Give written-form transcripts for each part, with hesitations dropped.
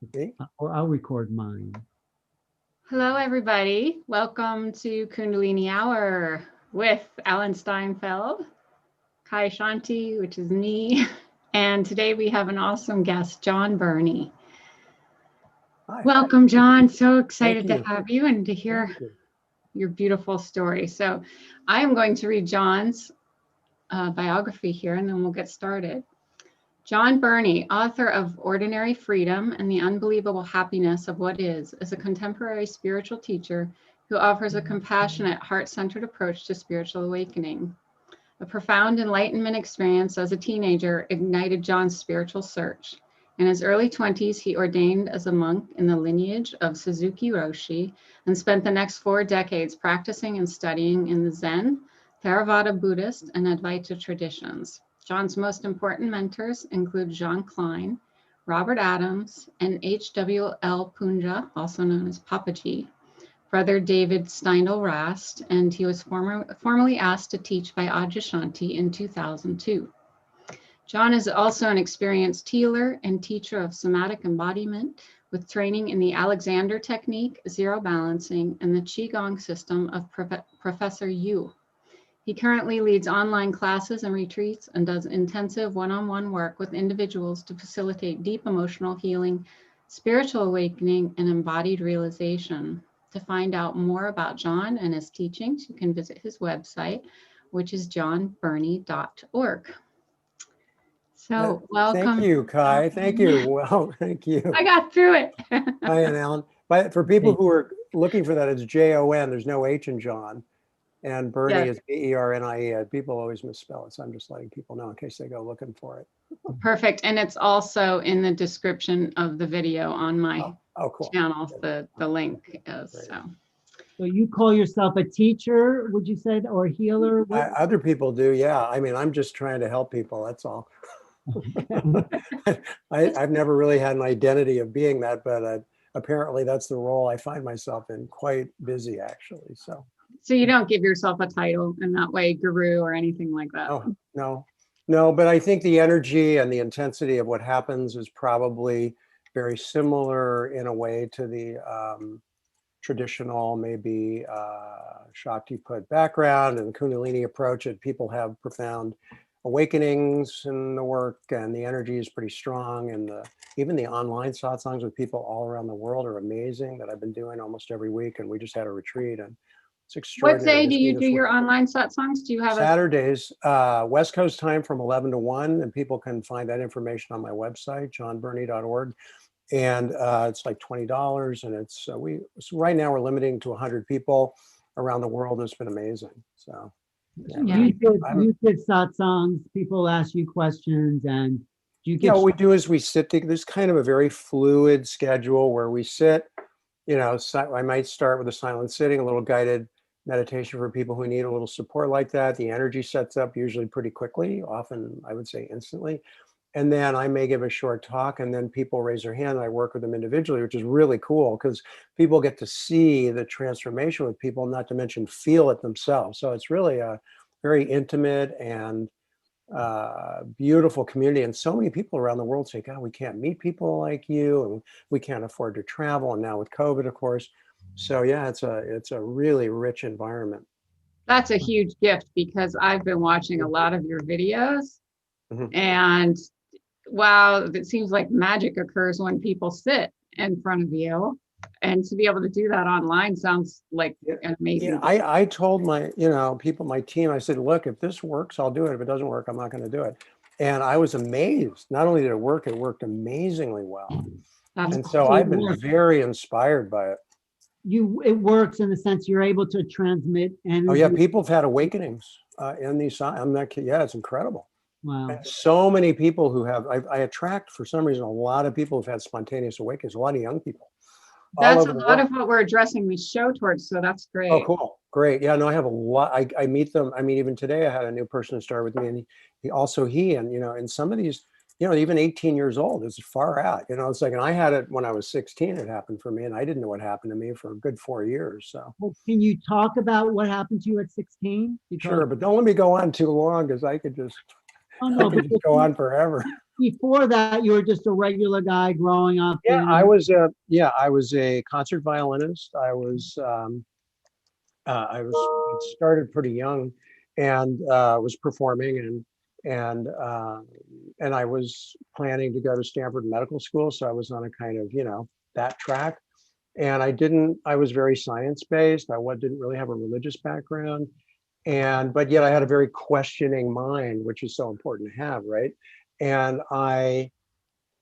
Okay. Or I'll record mine. Hello, everybody. Welcome to Kundalini Hour with Alan Steinfeld, Shanti, which is me. And today we have an awesome guest, Jon Bernie. Hi. Welcome, John. So excited Thank to you. have you and to hear your beautiful story. So I am going to read John's biography here, and then we'll get started. Jon Bernie, author of Ordinary Freedom and the Unbelievable Happiness of What Is a contemporary spiritual teacher who offers a compassionate, heart-centered approach to spiritual awakening. A profound enlightenment experience as a teenager ignited Jon's spiritual search. In his early 20s, he ordained as a monk in the lineage of Suzuki Roshi and spent the next 4 decades practicing and studying in the Zen, Theravada Buddhist, and Advaita traditions. Jon's most important mentors include Jean Klein, Robert Adams, and H.W.L. Poonja, also known as Papaji, brother David Steindl-Rast, and he was formally asked to teach by Adyashanti in 2002. Jon is also an experienced healer and teacher of somatic embodiment with training in the Alexander technique, zero balancing, and the Qigong system of Professor Yu. He currently leads online classes and retreats and does intensive one-on-one work with individuals to facilitate deep emotional healing, spiritual awakening, and embodied realization. To find out more about Jon and his teachings, you can visit his website, which is jonbernie.org. So welcome. Thank you, Kai. Thank you. Well, thank you. I got through it. Hi, and Alan. But for people who are looking for that, it's Jon. There's no H in John. And Bernie is Bernie. People always misspell it. So I'm just letting people know in case they go looking for it. Perfect. And it's also in the description of the video on my cool. channel, the link is. So you call yourself a teacher, would you say, or a healer? Other people do, yeah. I mean, I'm just trying to help people, that's all. I've never really had an identity of being that, but apparently that's the role I find myself in, quite busy actually, so. So you don't give yourself a title in that way, guru or anything like that? Oh, no, but I think the energy and the intensity of what happens is probably very similar in a way to the traditional, maybe Shakti put background and Kundalini approach. And people have profound awakenings in the work, and the energy is pretty strong. And even the online satsangs with people all around the world are amazing that I've been doing almost every week. And we just had a retreat, and it's extraordinary. What day do you do your online satsangs? Do you have Saturdays, West Coast time from 11 to 1, and people can find that information on my website, jonbernie.org. And it's like $20, and it's so right now we're limiting to 100 people around the world. It's been amazing. So you did satsangs, people ask you questions, and you get what we do is we sit. There's kind of a very fluid schedule where we sit. I might start with a silent sitting, a little guided meditation for people who need a little support like that. The energy sets up usually pretty quickly, often I would say instantly. And then I may give a short talk, and then people raise their hand and I work with them individually, which is really cool because people get to see the transformation with people, not to mention feel it themselves. So it's really a very intimate and beautiful community. And so many people around the world say, God, we can't meet people like you, and we can't afford to travel. And now with COVID, of course. So yeah, it's a really rich environment. That's a huge gift, because I've been watching a lot of your videos, and wow, it seems like magic occurs when people sit in front of you, and to be able to do that online sounds like an amazing. I told my people, my team, I said, look, if this works, I'll do it. If it doesn't work, I'm not going to do it. And I was amazed. Not only did it work amazingly well. And so I've been very inspired by it. It works in the sense you're able to transmit energy. Oh yeah, people have had awakenings in these. I'm not kidding. Yeah, it's incredible. Wow. And so many people who have, I attract for some reason a lot of people who've had spontaneous awakenings, a lot of young people. That's a lot of what we're addressing the show towards, so that's great. Oh, cool. Great. Yeah, no, I have a lot. I meet them. I mean, even today I had a new person who started with me, and and some of these, even 18 years old is far out. It's like, and I had it when I was 16, it happened for me, and I didn't know what happened to me for a good 4 years. So well, can you talk about what happened to you at 16? Sure, but don't let me go on too long, because I could just, go on forever. before that, you were just a regular guy growing up. Yeah, I was a concert violinist. I started pretty young, and was performing, and I was planning to go to Stanford Medical School, so I was on a kind of that track. And I was very science based. Didn't really have a religious background, but yet I had a very questioning mind, which is so important to have, right? And I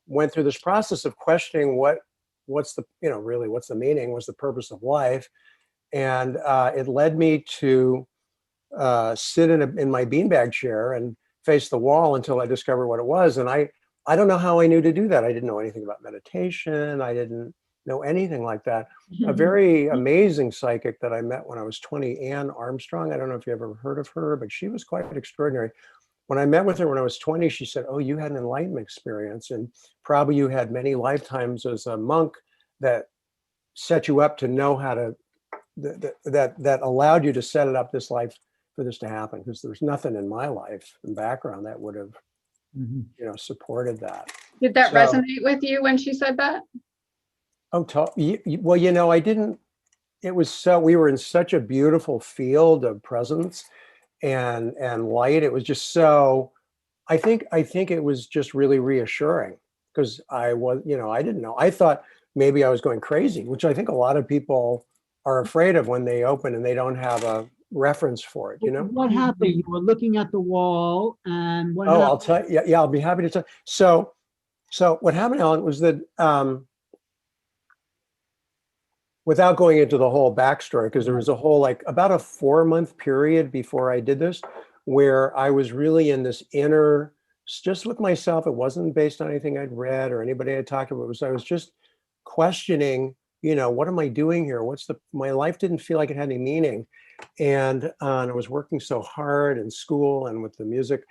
went through this process of questioning what's the really what's the meaning, what's the purpose of life. And it led me to sit in my beanbag chair and face the wall until I discovered what it was. And I don't know how I knew to do that. I didn't know anything about meditation. I didn't know anything like that. A very amazing psychic that I met when I was 20, Anne Armstrong. I don't know if you ever heard of her, but she was quite extraordinary. When I met with her when I was 20, she said, "Oh, you had an enlightenment experience, and probably you had many lifetimes as a monk that set you up to know how to that allowed you to set it up this life for this to happen, because there's nothing in my life and background that would have supported that." Did that So, resonate with you when she said that? oh, well, I didn't. It was we were in such a beautiful field of presence and light. It was just so. I think it was just really reassuring, because I didn't know. I thought maybe I was going crazy, which I think a lot of people are afraid of when they open and they don't have a reference for it, What happened? You were looking at the wall, and what Oh, happened? I'll tell you. Yeah, I'll be happy to tell. So what happened, Alan, was that without going into the whole backstory, because there was a whole about a 4-month period before I did this, where I was really in this inner, just with myself. It wasn't based on anything I'd read or anybody I talked about. I was just questioning, what am I doing here? My life didn't feel like it had any meaning. And I was working so hard in school and with the music.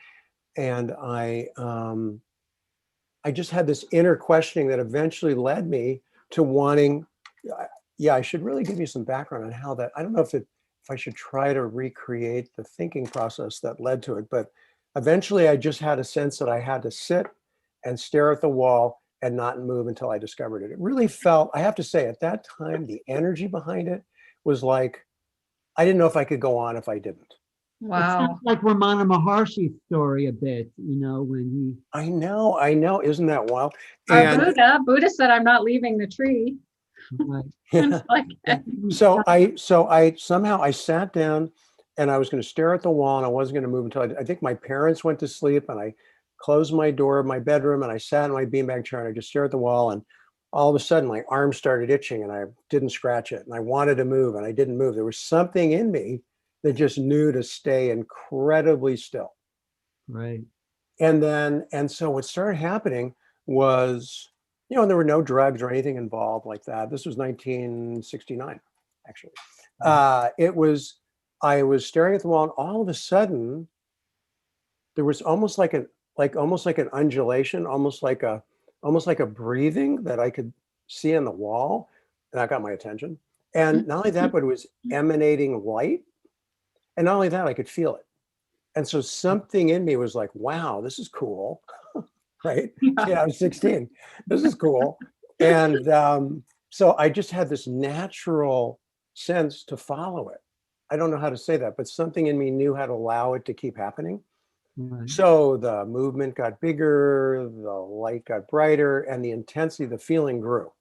And I just had this inner questioning that eventually led me to wanting, I should really give you some background on how that, I don't know if I should try to recreate the thinking process that led to it, but eventually I just had a sense that I had to sit and stare at the wall and not move until I discovered it. It really felt, I have to say, at that time, the energy behind it was like, I didn't know if I could go on if I didn't. It Wow. sounds like Ramana Maharshi's story a bit, when he. I know. Isn't that wild? Our Buddha said, "I'm not leaving the tree." Right. It's like, So I somehow I sat down and I was going to stare at the wall, and I wasn't going to move until I think my parents went to sleep, and I closed my door of my bedroom and I sat in my beanbag chair and I just stared at the wall, and all of a sudden my arm started itching and I didn't scratch it, and I wanted to move and I didn't move. There was something in me that just knew to stay incredibly still. Right. And so what started happening was, there were no drugs or anything involved like that. This was 1969, actually. I was staring at the wall, and all of a sudden there was almost like an undulation, almost like a breathing that I could see on the wall, and that got my attention. And not only that, but it was emanating light. And not only that, I could feel it. And so something in me was like, wow, this is cool. Right? Yeah, I was 16. This is cool. And so I just had this natural sense to follow it. I don't know how to say that, but something in me knew how to allow it to keep happening. Right. So the movement got bigger, the light got brighter, and the intensity, the feeling grew.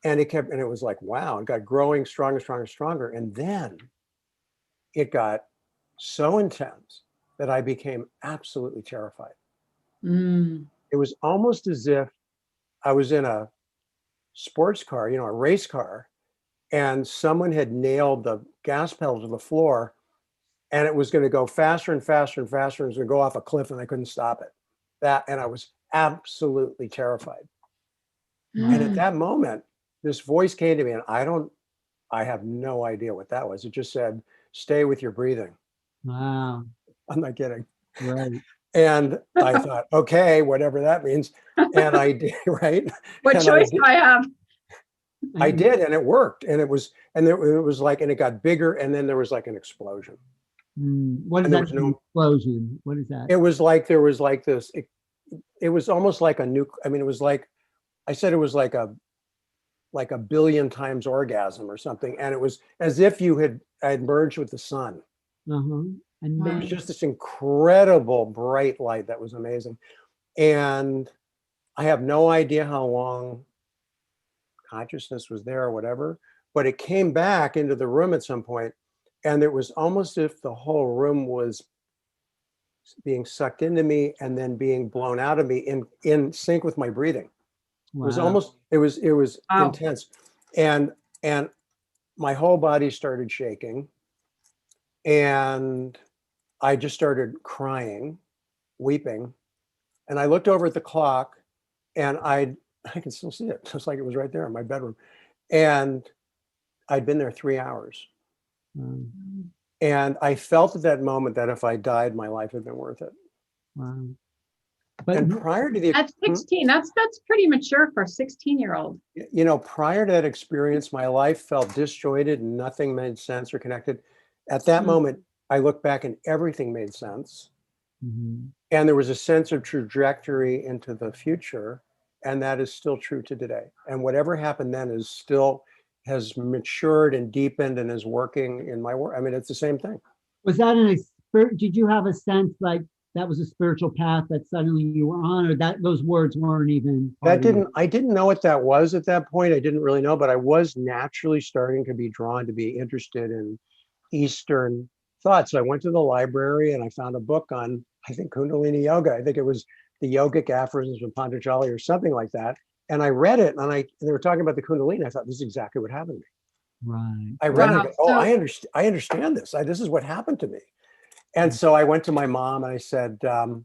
And it was like, wow, it got growing stronger, stronger, stronger. And then it got so intense that I became absolutely terrified. It was almost as if I was in a sports car, a race car, and someone had nailed the gas pedal to the floor, and it was going to go faster and faster and faster. It was going to go off a cliff, and I couldn't stop it. And I was absolutely terrified. And at that moment, this voice came to me, and I have no idea what that was. It just said, "Stay with your breathing." Wow. I'm not kidding. Right. And I thought, okay, whatever that means. And I did, right? what And choice do I have? I did, and it worked. And it was like, and it got bigger, and then there was like an explosion. What is And there that was no explosion? What is that? It was like there was like this, it was almost like a I mean, it was like, I said it was like a billion times orgasm or something. And it was as if I'd merged with the sun. Uh-huh. And It Wow. was just this incredible bright light that was amazing. And I have no idea how long consciousness was there or whatever, but it came back into the room at some point, and it was almost as if the whole room was being sucked into me and then being blown out of me in sync with my breathing. It was wow. almost, it was Wow. intense. And my whole body started shaking, and I just started crying, weeping. And I looked over at the clock, and I can still see it, just like it was right there in my bedroom. And I'd been there 3 hours. Wow. And I felt at that moment that if I died, my life had been worth it. Wow. But And prior to the, At 16, that's pretty mature for a 16-year-old. you know, prior to that experience, my life felt disjointed and nothing made sense or connected. At that moment, I looked back and everything made sense. mhm. And there was a sense of trajectory into the future. And that is still true to today. And whatever happened then is still has matured and deepened and is working in my work. I mean, it's the same thing. Was that in a spirit? Did you have a sense like that was a spiritual path that suddenly you were on, or that those words weren't even? That didn't, I didn't know what that was at that point. I didn't really know, but I was naturally starting to be drawn to be interested in Eastern thought. So I went to the library and I found a book on, I think, Kundalini Yoga. I think it was the Yogic Aphorisms from Papaji or something like that. And I read it, and they were talking about the Kundalini. I thought, this is exactly what happened to me. Right. I read it. Wow. And go, oh, So- I understand this. This is what happened to me. And so I went to my mom and I said, Mom,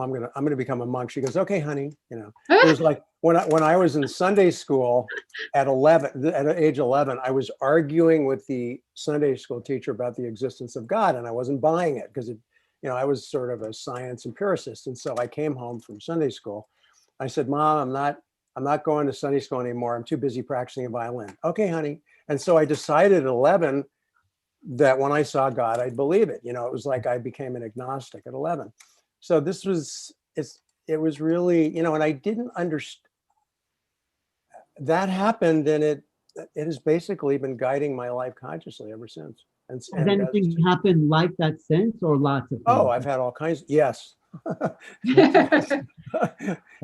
I'm gonna become a monk. She goes, okay, honey. You know, it was like when I was in Sunday school at age 11, I was arguing with the Sunday school teacher about the existence of God, and I wasn't buying it because I was sort of a science empiricist. And so I came home from Sunday school. I said, Mom, I'm not going to Sunday school anymore. I'm too busy practicing a violin. Okay, honey. And so I decided at 11 that when I saw God, I'd believe it. You know, it was like I became an agnostic at 11. So it was really, and I didn't understand. That happened, and it has basically been guiding my life consciously ever since. Has anything happened like that since, or lots of things? Oh, I've had all kinds. Yes.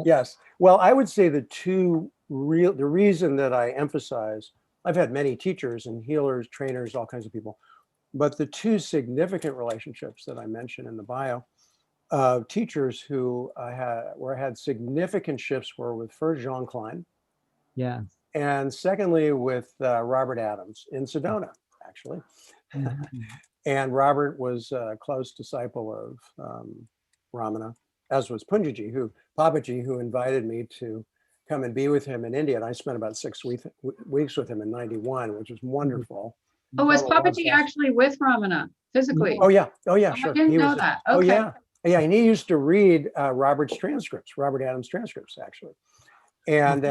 Yes. Well, I would say the reason that I emphasize, I've had many teachers and healers, trainers, all kinds of people, but the two significant relationships that I mentioned in the bio, teachers who had significant shifts were with first Jean Klein, Yes. and secondly with Robert Adams in Sedona, actually. Mhm. And Robert was a close disciple of Ramana, as was Papaji, who invited me to come and be with him in India. And I spent about 6 weeks with him in '91, which was wonderful. Oh, was Total love Papaji fest. actually with Ramana physically? Oh yeah, Oh, sure. I didn't He know was. that. Oh Okay. yeah, and he used to read Robert Adams' transcripts, actually. And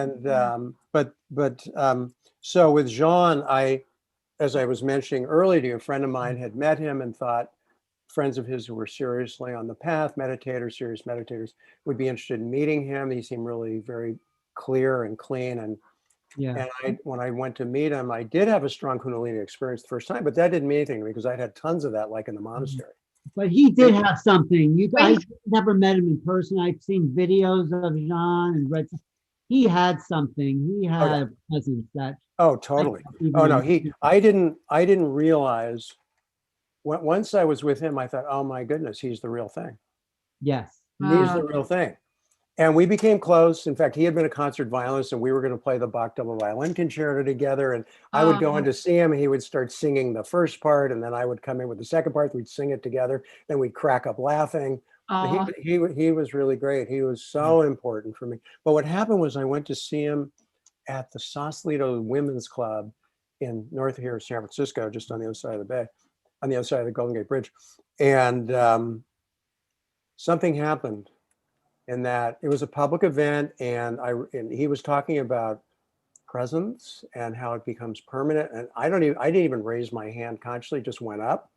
so with Jean, as I was mentioning earlier to you, a friend of mine had met him and thought friends of his who were seriously on the path, serious meditators, would be interested in meeting him. He seemed really very clear and clean. And Yeah. when I went to meet him, I did have a strong Kundalini experience the first time, but that didn't mean anything to me because I'd had tons of that, like in the monastery. But he did have something. I Wait. never met him in person. I've seen videos of Jean and read. He had something. He had a presence that. Oh, totally. Oh no, I didn't realize once I was with him, I thought, oh my goodness, he's the real thing. Yes. He's the real thing. And we became close. In fact, he had been a concert violinist, and we were going to play the Bach double violin concerto together. And I would go in to see him, and he would start singing the first part, and then I would come in with the second part. We'd sing it together. Then we'd crack up laughing. He was really great. He was so important for me. But what happened was I went to see him at the Sausalito Women's Club in north here, San Francisco, just on the other side of the bay, on the other side of the Golden Gate Bridge. And something happened in that it was a public event, and he was talking about presence and how it becomes permanent. And I didn't even raise my hand consciously, just went up.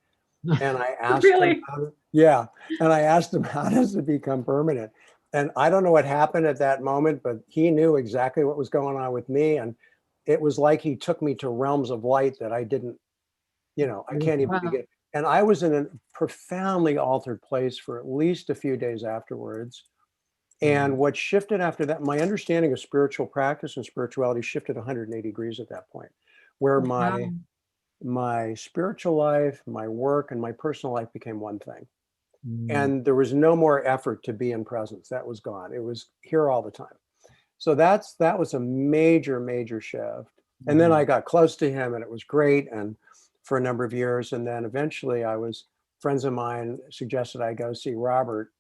And I asked Really? him, yeah. And I asked him, how does it become permanent? And I don't know what happened at that moment, but he knew exactly what was going on with me. And it was like he took me to realms of light that I didn't, I can't even Wow. begin. And I was in a profoundly altered place for at least a few days afterwards. And what shifted after that, my understanding of spiritual practice and spirituality shifted 180 degrees at that point, where Wow. my spiritual life, my work, and my personal life became one thing. Mm. And there was no more effort to be in presence. That was gone. It was here all the time. So that was a major, major shift. And then I got close to him and it was great. And for a number of years. And then eventually friends of mine suggested I go see Robert.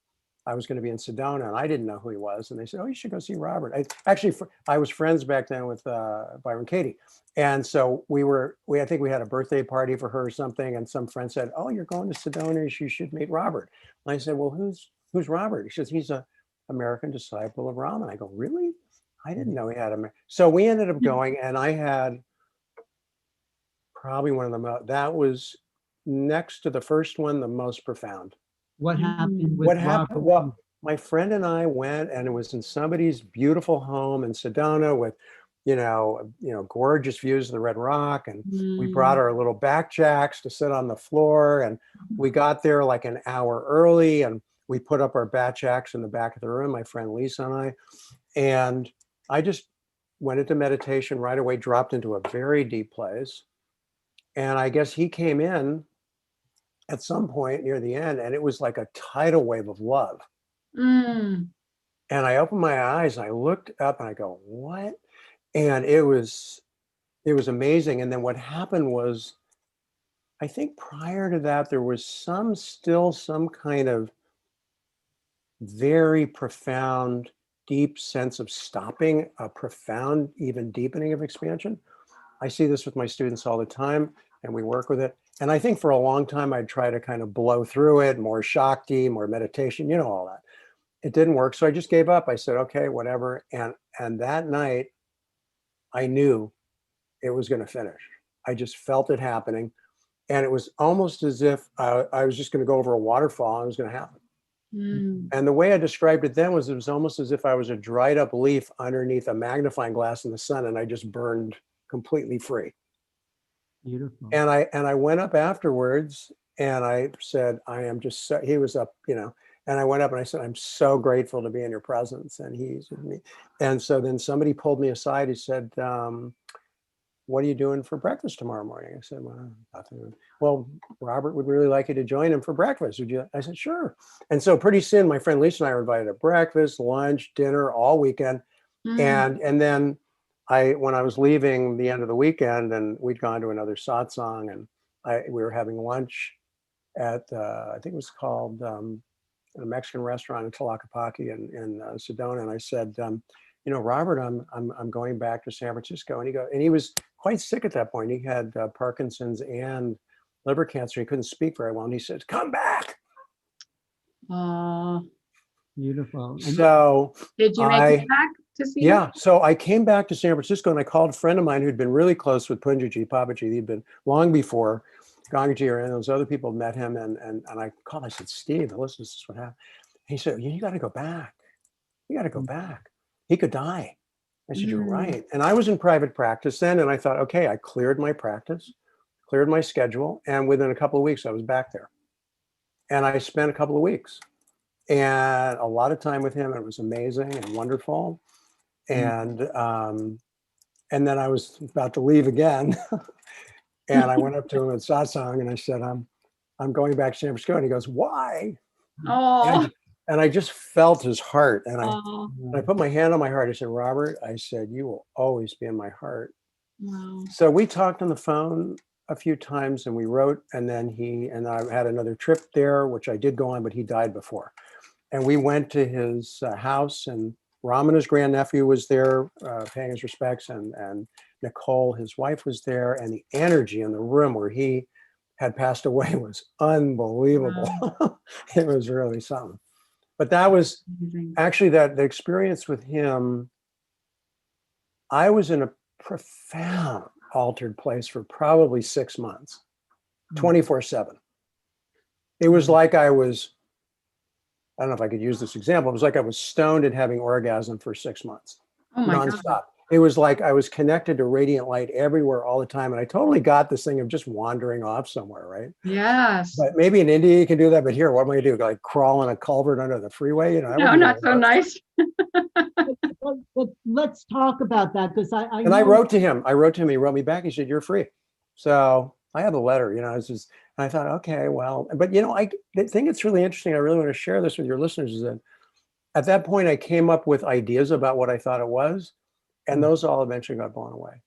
I was going to be in Sedona and I didn't know who he was. And they said, oh, you should go see Robert. I was friends back then with Byron Katie. And so I think we had a birthday party for her or something. And some friend said, oh, you're going to Sedona, you should meet Robert. And I said, well, who's Robert? He says, he's an American disciple of Rama. I go, really? I didn't know he had a, so we ended up going and I had probably one of them. That was next to the first one, the most profound. What happened with What happened? Robert? Well, my friend and I went, and it was in somebody's beautiful home in Sedona with, gorgeous views of the Red Rock, and we brought our little back jacks to sit on the floor, and we got there like an hour early, and we put up our back jacks in the back of the room. My friend Lisa and I just went into meditation right away, dropped into a very deep place, and I guess he came in at some point near the end, and it was like a tidal wave of love. Mm. And I opened my eyes, and I looked up, and I go, "What?" And it was amazing. And then what happened was, I think prior to that, there was some kind of very profound, deep sense of stopping, a profound, even deepening of expansion. I see this with my students all the time, and we work with it. And I think for a long time, I'd try to kind of blow through it, more Shakti, more meditation, all that. It didn't work. So I just gave up. I said, okay, whatever. And that night, I knew it was going to finish. I just felt it happening. And it was almost as if I was just going to go over a waterfall and it was going to happen. Mm. And the way I described it then was it was almost as if I was a dried up leaf underneath a magnifying glass in the sun, and I just burned completely free. Beautiful. And I went up afterwards and I said, I am just so, he was up, and I went up and I said, I'm so grateful to be in your presence. And he's with me. And so then somebody pulled me aside. He said, what are you doing for breakfast tomorrow morning? I said, well, nothing. Well, Robert would really like you to join him for breakfast. Would you? I said, sure. And so pretty soon my friend Lisa and I were invited to breakfast, lunch, dinner, all weekend. Mm. And then when I was leaving the end of the weekend, and we'd gone to another satsang, and we were having lunch at I think it was called a Mexican restaurant in Tlaquepaque in Sedona, and I said, Robert, I'm going back to San Francisco, and he was quite sick at that point. He had Parkinson's and liver cancer. He couldn't speak very well, and he said, "Come back." Beautiful. And So Did you make it back to see him? Yeah, so I came back to San Francisco and I called a friend of mine who'd been really close with Poonja, Papaji. He'd been long before Gangaji or any of those other people met him. And I called, I said, Steve, listen, this is what happened. He said, you got to go back. You got to go back. He could die. I said, you're right. And I was in private practice then. And I thought, okay, I cleared my practice, cleared my schedule. And within a couple of weeks, I was back there. And I spent a couple of weeks and a lot of time with him. It was amazing and wonderful. And then I was about to leave again. And I went up to him at satsang and I said, I'm going back to San Francisco. And he goes, why? Oh. And I just felt his heart. And I put my hand on my heart. I said, Robert, I said, you will always be in my heart. Wow. So we talked on the phone a few times and we wrote, and then he and I had another trip there, which I did go on, but he died before. And we went to his house, and Raman, his grandnephew, was there paying his respects, and Nicole, his wife, was there, and the energy in the room where he had passed away was unbelievable. Wow. It was really something. But that was actually the experience with him. I was in a profound altered place for probably 6 months, 24/7. It was like I don't know if I could use this example. It was like I was stoned and having orgasm for 6 months, Oh my God. nonstop. It was like I was connected to radiant light everywhere all the time. And I totally got this thing of just wandering off somewhere, right? Yes. But maybe in India you can do that. But here, what am I gonna do? Like crawl in a culvert under the freeway? I No, wouldn't not do so that. nice. But let's talk about that, because I And I know. wrote to him. He wrote me back. He said, "You're free." So I have the letter. It's just. And I thought, okay, well, but the thing that's really interesting. I really want to share this with your listeners. Is that at that point I came up with ideas about what I thought it was, and those all eventually got blown away.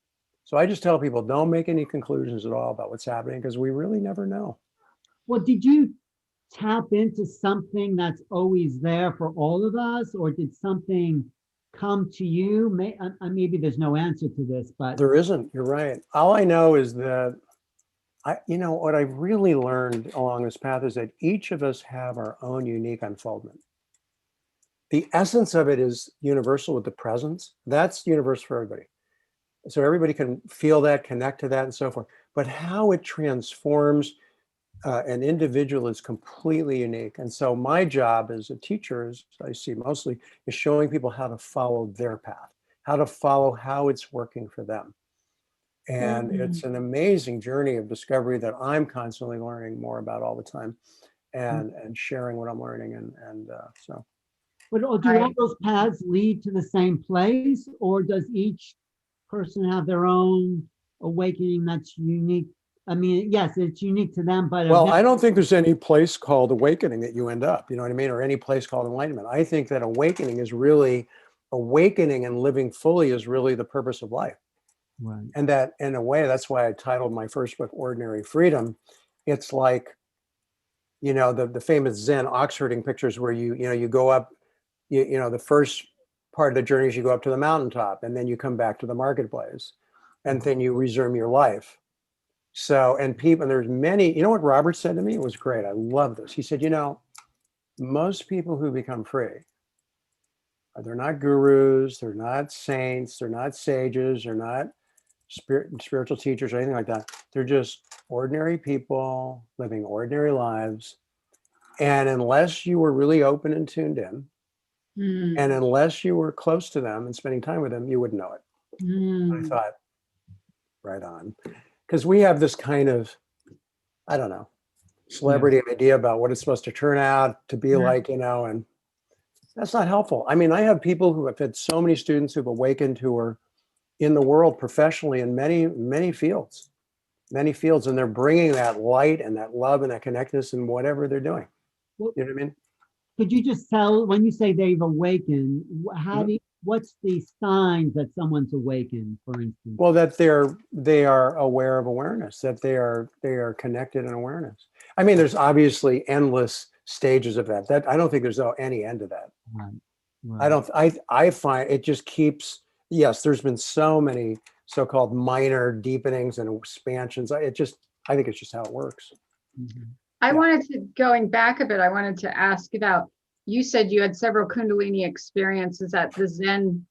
So I just tell people, don't make any conclusions at all about what's happening, because we really never know. Well, did you tap into something that's always there for all of us, or did something come to you? Maybe there's no answer to this, but There isn't. You're right. All I know is that what I've really learned along this path is that each of us have our own unique unfoldment. The essence of it is universal with the presence. That's universal for everybody. So everybody can feel that, connect to that, and so forth. But how it transforms an individual is completely unique. And so my job as a teacher, as I see mostly, is showing people how to follow their path, how to follow how it's working for them. And it's an amazing journey of discovery that I'm constantly learning more about all the time, and sharing what I'm learning. And so. But do all those paths lead to the same place, or does each person have their own awakening that's unique? I mean, yes, it's unique to them, but Well, I don't think there's any place called awakening that you end up, you know what I mean? Or any place called enlightenment. I think that awakening and living fully is really the purpose of life. right. And that, in a way, that's why I titled my first book, Ordinary Freedom. It's like, the famous Zen ox herding pictures where you go up, the first part of the journey is you go up to the mountaintop, and then you come back to the marketplace, and then you resume your life. So, and there's many, what Robert said to me? It was great. I love this. He said, most people who become free, they're not gurus, they're not saints, they're not sages, they're not spiritual teachers or anything like that. They're just ordinary people living ordinary lives. And unless you were really open and tuned in, and unless you were close to them and spending time with them, you wouldn't know it. I thought, right on. Because we have this kind of, I don't know, celebrity idea about what it's supposed to turn out to be like, and that's not helpful. I mean, I have people who have had so many students who've awakened who are in the world professionally in many, many fields, and they're bringing that light and that love and that connectedness in whatever they're doing. Well, You know what I mean? could you just tell, when you say they've awakened, what's the signs that someone's awakened, for instance? Well, that they are aware of awareness, that they are connected in awareness. I mean, there's obviously endless stages of that. That I don't think there's any end to that. Right. I find it just keeps. Yes, there's been so many so-called minor deepenings and expansions. I think it's just how it works. I wanted to, going back a bit, I wanted to ask about, you said you had several Kundalini experiences at the Zen.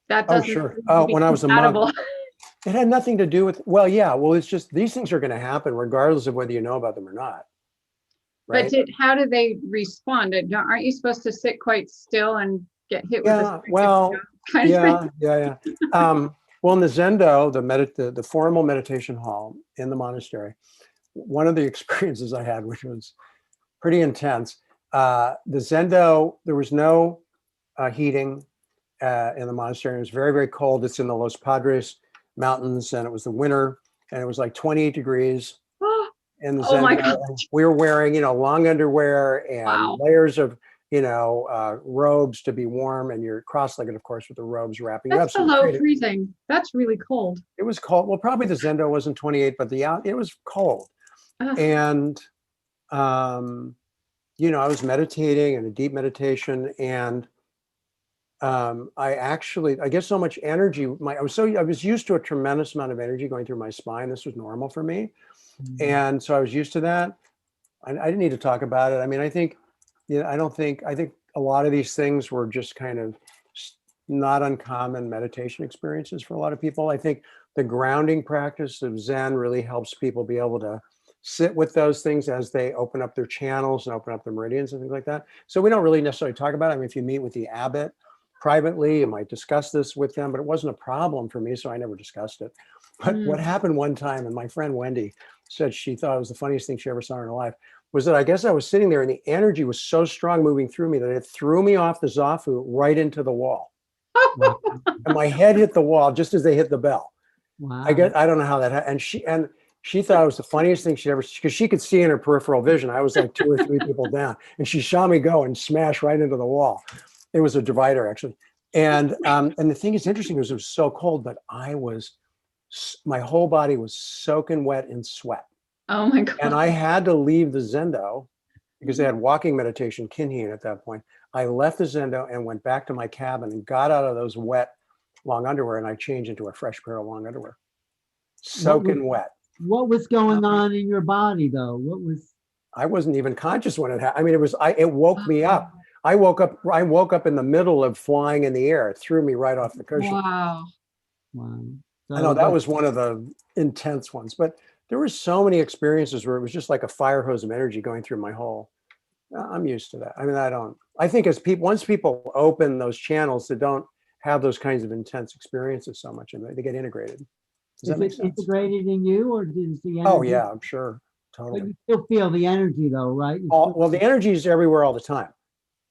That doesn't sure. When I was a monk, it had nothing to do with, it's just, these things are going to happen regardless of whether you know about them or not. Right? But how do they respond? Aren't you supposed to sit quite still and get hit with Yeah, well, yeah. Well, in the Zendo, the formal meditation hall in the monastery, one of the experiences I had, which was pretty intense, the Zendo, there was no heating in the monastery. It was very, very cold. It's in the Los Padres Mountains, and it was the winter, and it was like 28 degrees in the Zendo. My God. We were wearing, long underwear and layers of, robes to be warm, and you're cross-legged, of course, with the robes wrapping you up. That's below freezing. That's really cold. It was cold. Well, probably the Zendo wasn't 28, but it was cold. And, I was meditating in a deep meditation, and I get so much energy. I was used to a tremendous amount of energy going through my spine. This was normal for me. And so I was used to that. I didn't need to talk about it. I mean, I think a lot of these things were just kind of not uncommon meditation experiences for a lot of people. I think the grounding practice of Zen really helps people be able to sit with those things as they open up their channels and open up the meridians and things like that. So we don't really necessarily talk about it. I mean, if you meet with the abbot privately, you might discuss this with them, but it wasn't a problem for me, so I never discussed it. But what happened one time, and my friend Wendy said she thought it was the funniest thing she ever saw in her life, was that I guess I was sitting there and the energy was so strong moving through me that it threw me off the Zafu right into the wall. And my head hit the wall just as they hit the bell. Wow. I don't know how that happened. And she thought it was the funniest thing she'd ever, because she could see in her peripheral vision. I was like 2 or 3 people down, and she saw me go and smash right into the wall. It was a divider, actually. And the thing is interesting was it was so cold, but my whole body was soaking wet in sweat. Oh my God. And I had to leave the Zendo because they had walking meditation, Kinhian at that point. I left the Zendo and went back to my cabin and got out of those wet long underwear, and I changed into a fresh pair of long underwear, soaking wet. What was going on in your body, though? What was? I wasn't even conscious when it happened. I mean, it woke me up. I woke up in the middle of flying in the air. It threw me right off the cushion. Wow. Wow. So I know that was one of the intense ones, but there were so many experiences where it was just like a fire hose of energy going through my whole. I'm used to that. I mean, I think once people open those channels that don't have those kinds of intense experiences so much, and they get integrated. Does that make sense? Integrated in you, or does the energy? Oh yeah, I'm sure. Totally. But you still feel the energy though, right? Well, the energy is everywhere all the time.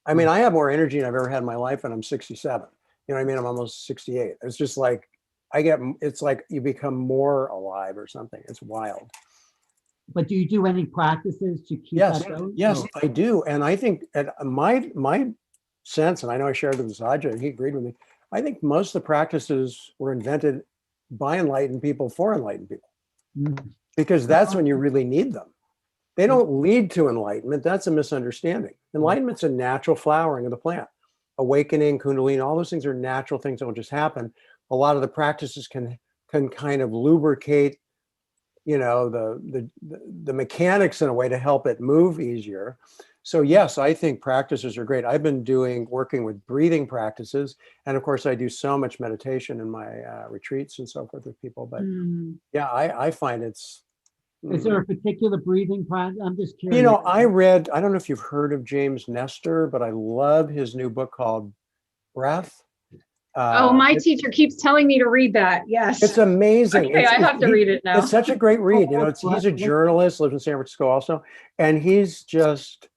I mean, I have more energy than I've ever had in my life, and I'm 67. You know what I mean? I'm almost 68. It's just like, it's like you become more alive or something. It's wild. But do you do any practices to keep that going? Yes, I do. And I think my sense, and I know I shared it with Sajja, and he agreed with me, I think most of the practices were invented by enlightened people for enlightened people, because that's when you really need them. They don't lead to enlightenment. That's a misunderstanding. Enlightenment's a natural flowering of the plant. Awakening, Kundalini, all those things are natural things that will just happen. A lot of the practices can kind of lubricate, the mechanics in a way to help it move easier. So yes, I think practices are great. I've been working with breathing practices. And of course I do so much meditation in my retreats and so forth with people, but yeah, I find it's. Is there a particular breathing practice? I'm just curious. I don't know if you've heard of James Nestor, but I love his new book called Breath. My teacher keeps telling me to read that. Yes. It's amazing. Okay, I have to read it now. It's such a great read. He's a journalist, lives in San Francisco also. And he's just,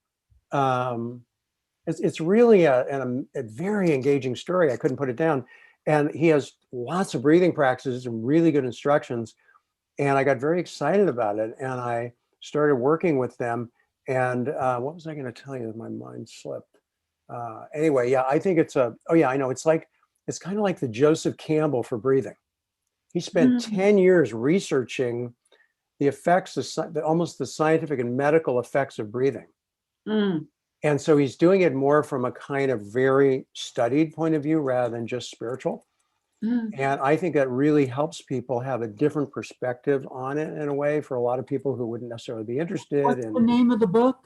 it's really a very engaging story. I couldn't put it down. And he has lots of breathing practices and really good instructions. And I got very excited about it. And I started working with them. And what was I going to tell you? My mind slipped. Anyway, yeah, I think I know. It's kind of like the Joseph Campbell for breathing. He spent 10 years researching the effects, almost the scientific and medical effects of breathing. And so he's doing it more from a kind of very studied point of view rather than just spiritual. And I think that really helps people have a different perspective on it in a way for a lot of people who wouldn't necessarily be interested. What's the name of the book?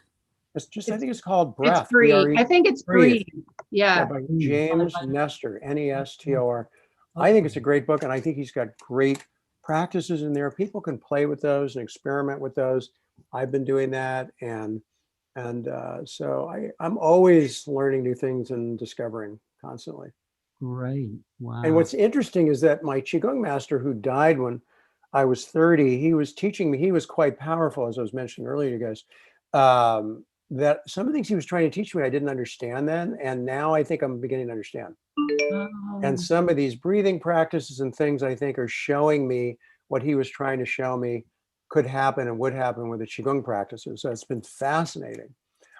I think it's called Breath. It's Breathe. I think it's Breathe. Yeah. By James Nestor, Nestor. I think it's a great book, and I think he's got great practices in there. People can play with those and experiment with those. I've been doing that, and so I'm always learning new things and discovering constantly. Great. Wow. And what's interesting is that my Qigong master, who died when I was 30, he was teaching me. He was quite powerful, as I was mentioning earlier, you guys. That some of the things he was trying to teach me, I didn't understand then. And now I think I'm beginning to understand. And some of these breathing practices and things I think are showing me what he was trying to show me could happen and would happen with the Qigong practices. So it's been fascinating.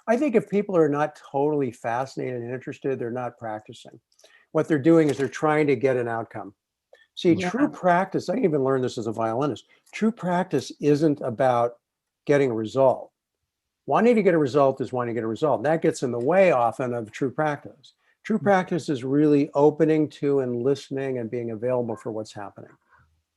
I think if people are not totally fascinated and interested, they're not practicing. What they're doing is they're trying to get an outcome. See, true practice, I even learned this as a violinist, true practice isn't about getting a result. Wanting to get a result is wanting to get a result. That gets in the way often of true practice. True practice is really opening to and listening and being available for what's happening.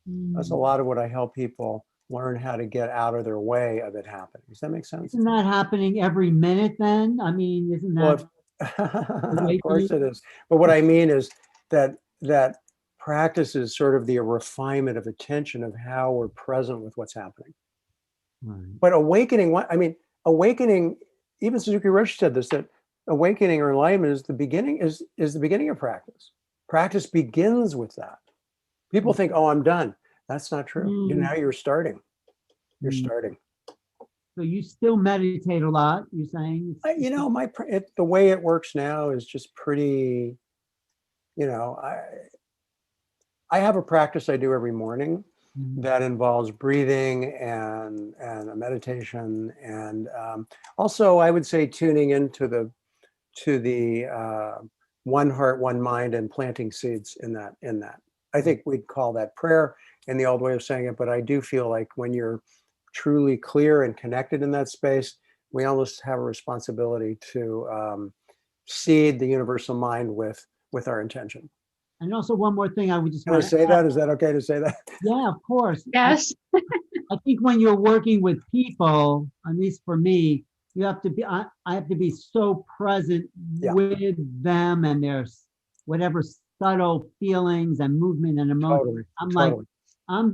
That's a lot of what I help people learn how to get out of their way of it happening. Does that make sense? Isn't that happening every minute then? I mean, isn't that? Of course it is. But what I mean is that practice is sort of the refinement of attention of how we're present with what's happening. Right. But awakening, awakening, even Suzuki Roshi said this, that awakening or enlightenment is the beginning, is the beginning of practice. Practice begins with that. People think, oh, I'm done. That's not true. Now you're starting. You're starting. So you still meditate a lot, you're saying? The way it works now is just pretty, I have a practice I do every morning that involves breathing and a meditation, and also I would say tuning into the one heart, one mind, and planting seeds in that. I think we'd call that prayer in the old way of saying it, but I do feel like when you're truly clear and connected in that space, we almost have a responsibility to seed the universal mind with our intention. And also one more thing I would just Can I want to say add. that? Is that okay to say that? Yeah, of course. Yes. I think when you're working with people, at least for me, you have to be, I have to be so present with them and their whatever subtle feelings and movement and emotion. Totally.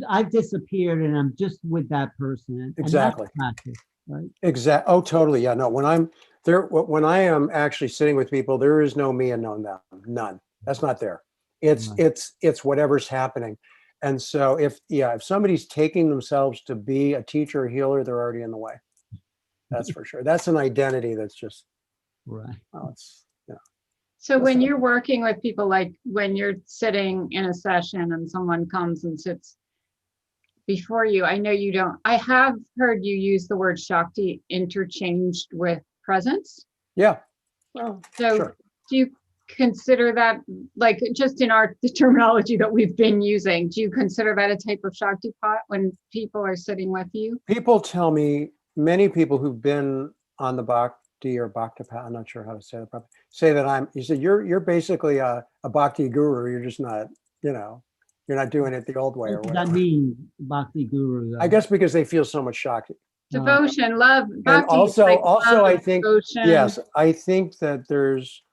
I've disappeared and I'm just with that person. Exactly. And that's practice, right? Exactly. Oh, totally. Yeah. No, when I'm there, when I am actually sitting with people, there is no me and no them. None. That's not there. It's whatever's happening. And so if somebody's taking themselves to be a teacher or healer, they're already in the way. That's for sure. That's an identity that's just right. So when you're working with people, like when you're sitting in a session and someone comes and sits before you, I know you don't, I have heard you use the word Shakti interchanged with presence. Yeah. Well, so sure. Do you consider that, like just in the terminology that we've been using, do you consider that a type of Shakti pot when people are sitting with you? People tell me, many people who've been on the Bhakti or Bhakti path, I'm not sure how to say that properly, say that you said you're basically a Bhakti guru. You're just not, you're not doing it the old way or whatever. What does that mean, Bhakti guru? I guess because they feel so much Shakti. Devotion, love, and also love, I think devotion. Yes, I think that there's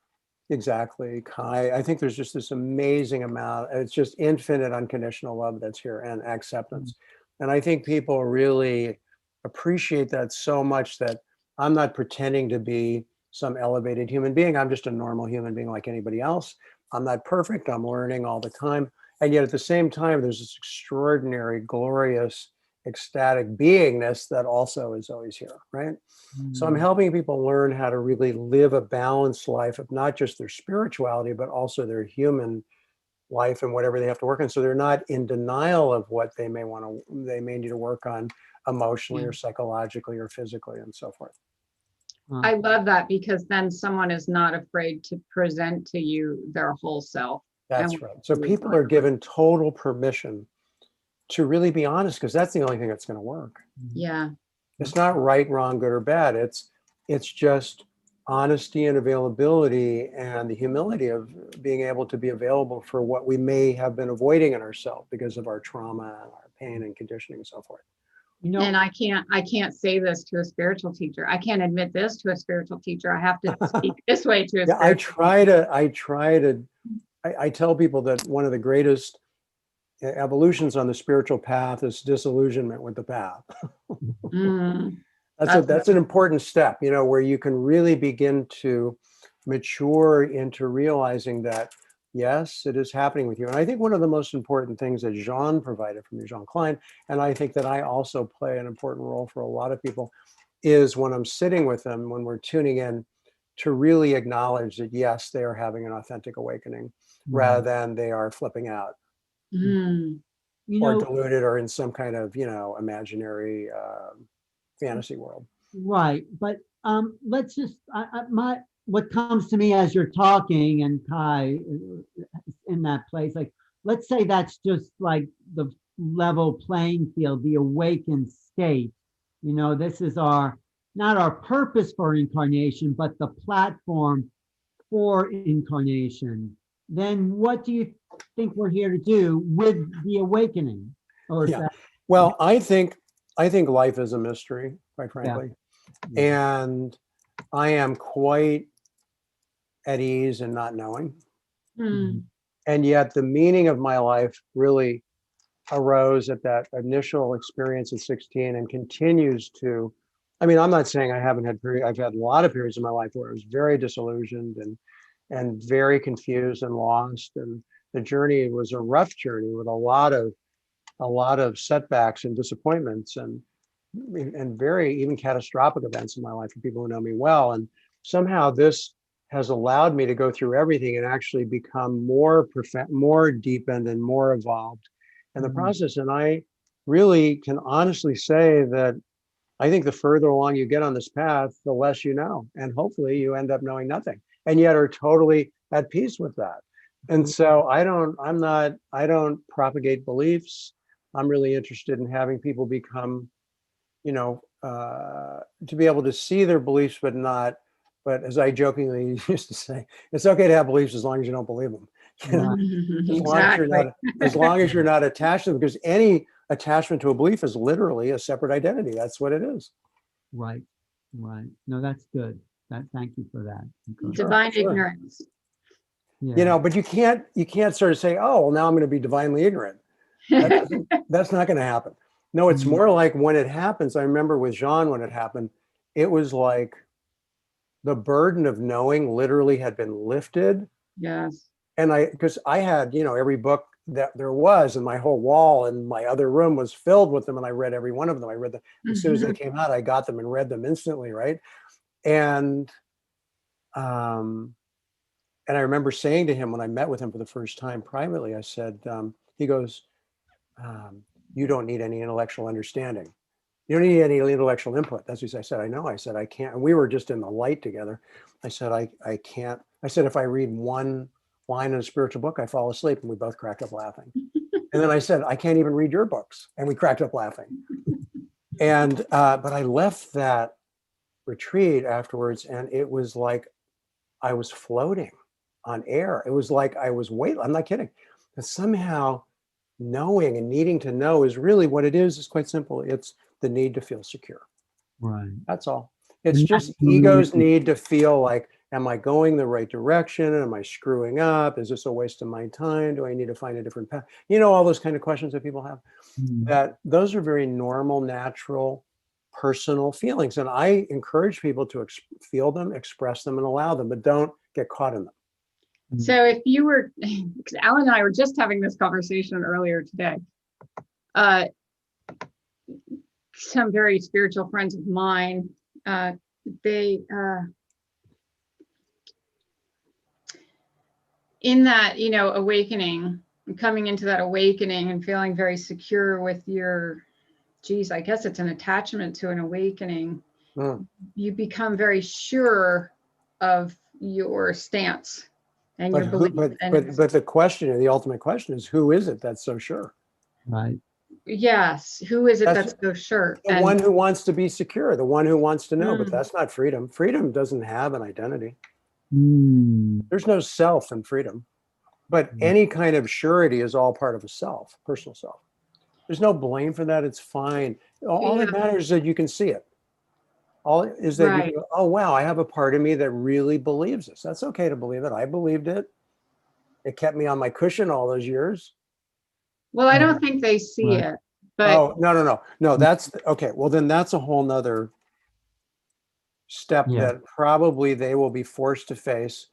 exactly, Kai. I think there's just this amazing amount. It's just infinite, unconditional love that's here and acceptance. And I think people really appreciate that so much that I'm not pretending to be some elevated human being. I'm just a normal human being like anybody else. I'm not perfect. I'm learning all the time. And yet at the same time, there's this extraordinary, glorious, ecstatic beingness that also is always here, right? So I'm helping people learn how to really live a balanced life of not just their spirituality, but also their human life and whatever they have to work on. So they're not in denial of what they may need to work on emotionally or psychologically or physically and so forth. I love that, because then someone is not afraid to present to you their whole self. That's right. So people are given total permission to really be honest, because that's the only thing that's going to work. Yeah. It's not right, wrong, good or bad. It's just honesty and availability and the humility of being able to be available for what we may have been avoiding in ourselves because of our trauma and our pain and conditioning and so forth. And I can't say this to a spiritual teacher. I can't admit this to a spiritual teacher. I have to speak this way to a spiritual I tell people that one of the greatest evolutions on the spiritual path is disillusionment with the path. That's an important step, where you can really begin to mature into realizing that, yes, it is happening with you. And I think one of the most important things that Jean provided from Jean Klein, and I think that I also play an important role for a lot of people, is when I'm sitting with them, when we're tuning in, to really acknowledge that, yes, they are having an authentic awakening rather than they are flipping out or deluded or in some kind of, imaginary fantasy world. Right. But let's just, what comes to me as you're talking, and Kai in that place, like, let's say that's just like the level playing field, the awakened state. This is not our purpose for incarnation, but the platform for incarnation. Then what do you think we're here to do with the awakening? Well, I think life is a mystery, quite frankly. And I am quite at ease in not knowing. And yet the meaning of my life really arose at that initial experience at 16 and continues to, I mean, I'm not saying I haven't had I've had a lot of periods in my life where I was very disillusioned and very confused and lost. And the journey was a rough journey with a lot of setbacks and disappointments and very even catastrophic events in my life for people who know me well. And somehow this has allowed me to go through everything and actually become more deepened and more evolved in the process. And I really can honestly say that I think the further along you get on this path, the less you know, and hopefully you end up knowing nothing, and yet are totally at peace with that. And so I don't propagate beliefs. I'm really interested in having people become, to be able to see their beliefs, but as I jokingly used to say, it's okay to have beliefs as long as you don't believe them. Exactly. As long as you're not attached to them, because any attachment to a belief is literally a separate identity. That's what it is. Right. No, that's good. Thank you for that. Divine Sure. ignorance. Yeah. But you can't sort of say, oh, well, now I'm going to be divinely ignorant. That's not going to happen. No, it's more like when it happens. I remember with Jean, when it happened, it was like the burden of knowing literally had been lifted. Yes. And because I had, every book that there was, and my whole wall and my other room was filled with them, and I read every one of them. I read them as soon as they came out. I got them and read them instantly, right? And I remember saying to him when I met with him for the first time privately, I said, he goes, you don't need any intellectual understanding. You don't need any intellectual input. That's what I said. I know. I said, I can't. And we were just in the light together. I said, I can't. I said, if I read one line in a spiritual book, I fall asleep. And we both cracked up laughing. And then I said, I can't even read your books. And we cracked up laughing. And, but I left that retreat afterwards, and it was like I was floating on air. It was like I was weightless. I'm not kidding. And somehow knowing and needing to know is really what it is. It's quite simple. It's the need to feel secure. Right. That's all. It's just ego's need to feel like, am I going the right direction? Am I screwing up? Is this a waste of my time? Do I need to find a different path? All those kind of questions that people have. That those are very normal, natural, personal feelings. And I encourage people to feel them, express them, and allow them, but don't get caught in them. So if you were, because Alan and I were just having this conversation earlier today, some very spiritual friends of mine, they, in that, awakening, coming into that awakening and feeling very secure with your, I guess it's an attachment to an awakening. You become very sure of your stance and your belief. But the question, the ultimate question is, who is it that's so sure? Right. Yes. Who is it that's so sure? The one who wants to be secure, the one who wants to know, but that's not freedom. Freedom doesn't have an identity. There's no self in freedom, but any kind of surety is all part of a self, personal self. There's no blame for that. It's fine. All that matters is that you can see it. All is that you can go, oh, wow, I have a part of me that really believes this. That's okay to believe it. I believed it. It kept me on my cushion all those years. Well, I don't think they see it. But no, that's okay. Well, then that's a whole nother step that probably they will be forced to face